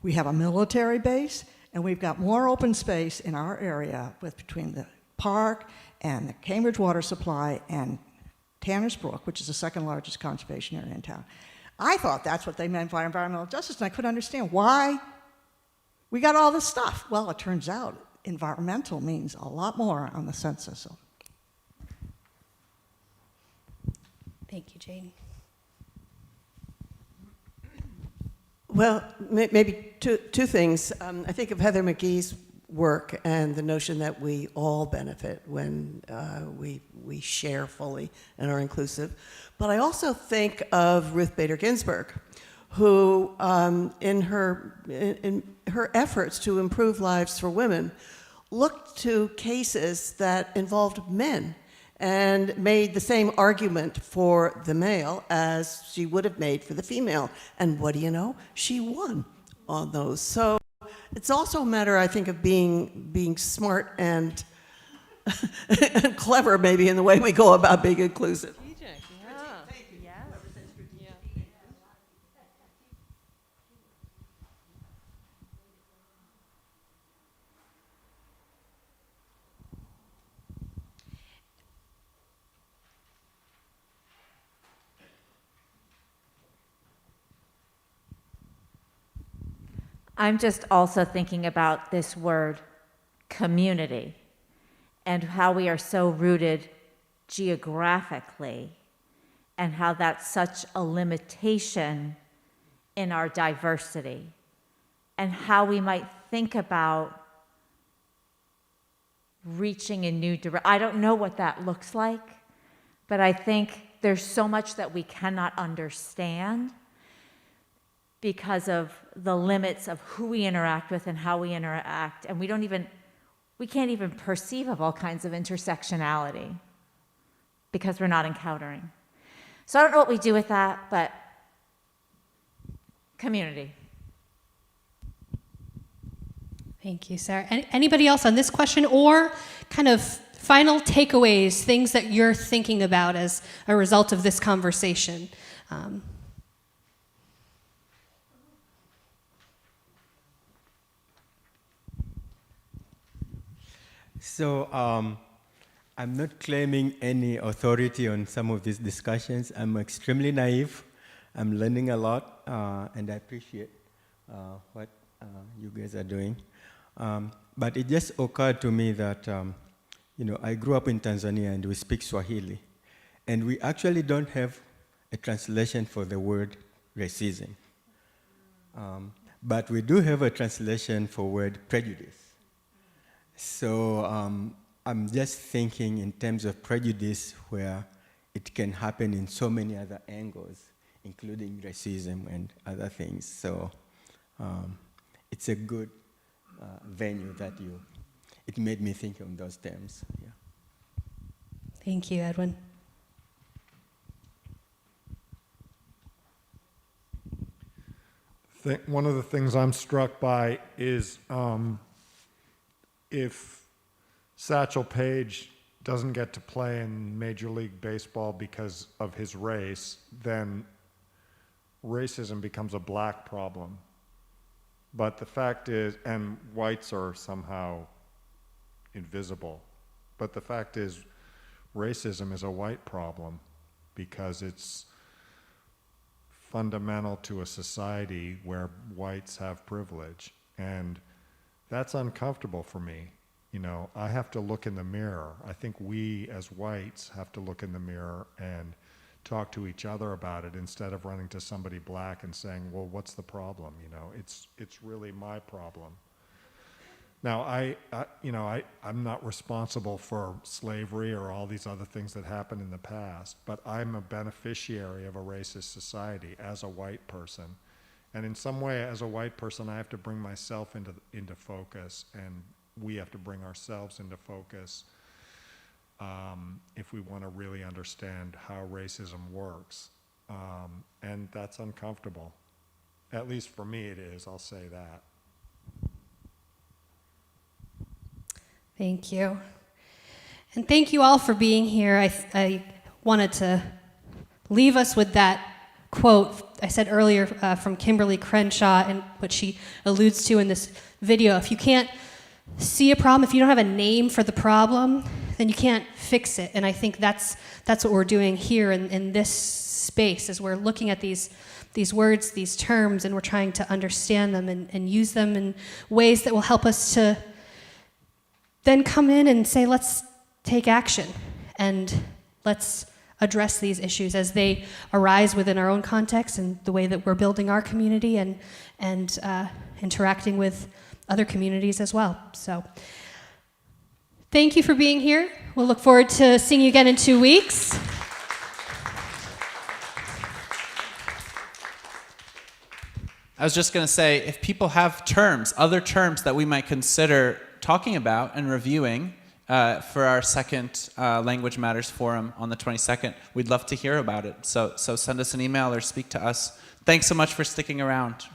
S5: We have a military base, and we've got more open space in our area between the park and the Cambridge Water Supply and Tanner's Brook, which is the second largest conservation area in town. I thought that's what they meant by environmental justice, and I couldn't understand why we got all this stuff. Well, it turns out environmental means a lot more on the census. So.
S12: Thank you, Jane.
S15: Well, maybe two things. I think of Heather McGee's work and the notion that we all benefit when we share fully and are inclusive. But I also think of Ruth Bader Ginsburg, who in her efforts to improve lives for women looked to cases that involved men and made the same argument for the male as she would have made for the female. And what do you know? She won on those. So it's also a matter, I think, of being smart and clever, maybe, in the way we go about being inclusive.
S19: I'm just also thinking about this word, community, and how we are so rooted geographically, and how that's such a limitation in our diversity, and how we might think about reaching a new direction. I don't know what that looks like, but I think there's so much that we cannot understand because of the limits of who we interact with and how we interact, and we can't even perceive of all kinds of intersectionality because we're not encountering. So I don't know what we do with that, but community.
S12: Thank you, Sarah. Anybody else on this question, or kind of final takeaways, things that you're thinking about as a result of this conversation?
S4: So I'm not claiming any authority on some of these discussions. I'm extremely naive. I'm learning a lot, and I appreciate what you guys are doing. But it just occurred to me that, I grew up in Tanzania and we speak Swahili. And we actually don't have a translation for the word racism. But we do have a translation for word prejudice. So I'm just thinking in terms of prejudice where it can happen in so many other angles, including racism and other things. So it's a good venue that it made me think on those terms. Yeah.
S12: Thank you, Edwin.
S10: One of the things I'm struck by is if Satchel Paige doesn't get to play in Major League Baseball because of his race, then racism becomes a black problem. But the fact is, and whites are somehow invisible But the fact is, racism is a white problem because it's fundamental to a society where whites have privilege. And that's uncomfortable for me. You know, I have to look in the mirror. I think we as whites have to look in the mirror and talk to each other about it instead of running to somebody black and saying, well, what's the problem? You know, it's really my problem. Now, I'm not responsible for slavery or all these other things that happened in the past, but I'm a beneficiary of a racist society as a white person. And in some way, as a white person, I have to bring myself into focus, and we have to bring ourselves into focus if we want to really understand how racism works. And that's uncomfortable. At least for me it is, I'll say that.
S12: Thank you. And thank you all for being here. I wanted to leave us with that quote I said earlier from Kimberly Crenshaw, and what she alludes to in this video. If you can't see a problem, if you don't have a name for the problem, then you can't fix it. And I think that's what we're doing here in this space, is we're looking at these words, these terms, and we're trying to understand them and use them in ways that will help us to then come in and say, let's take action and let's address these issues as they arise within our own context and the way that we're building our community and interacting with other communities as well. So thank you for being here. We'll look forward to seeing you again in 2 weeks.
S1: I was just going to say, if people have terms, other terms that we might consider talking about and reviewing for our second Language Matters Forum on the 22nd, we'd love to hear about it. So send us an email or speak to us. Thanks so much for sticking around.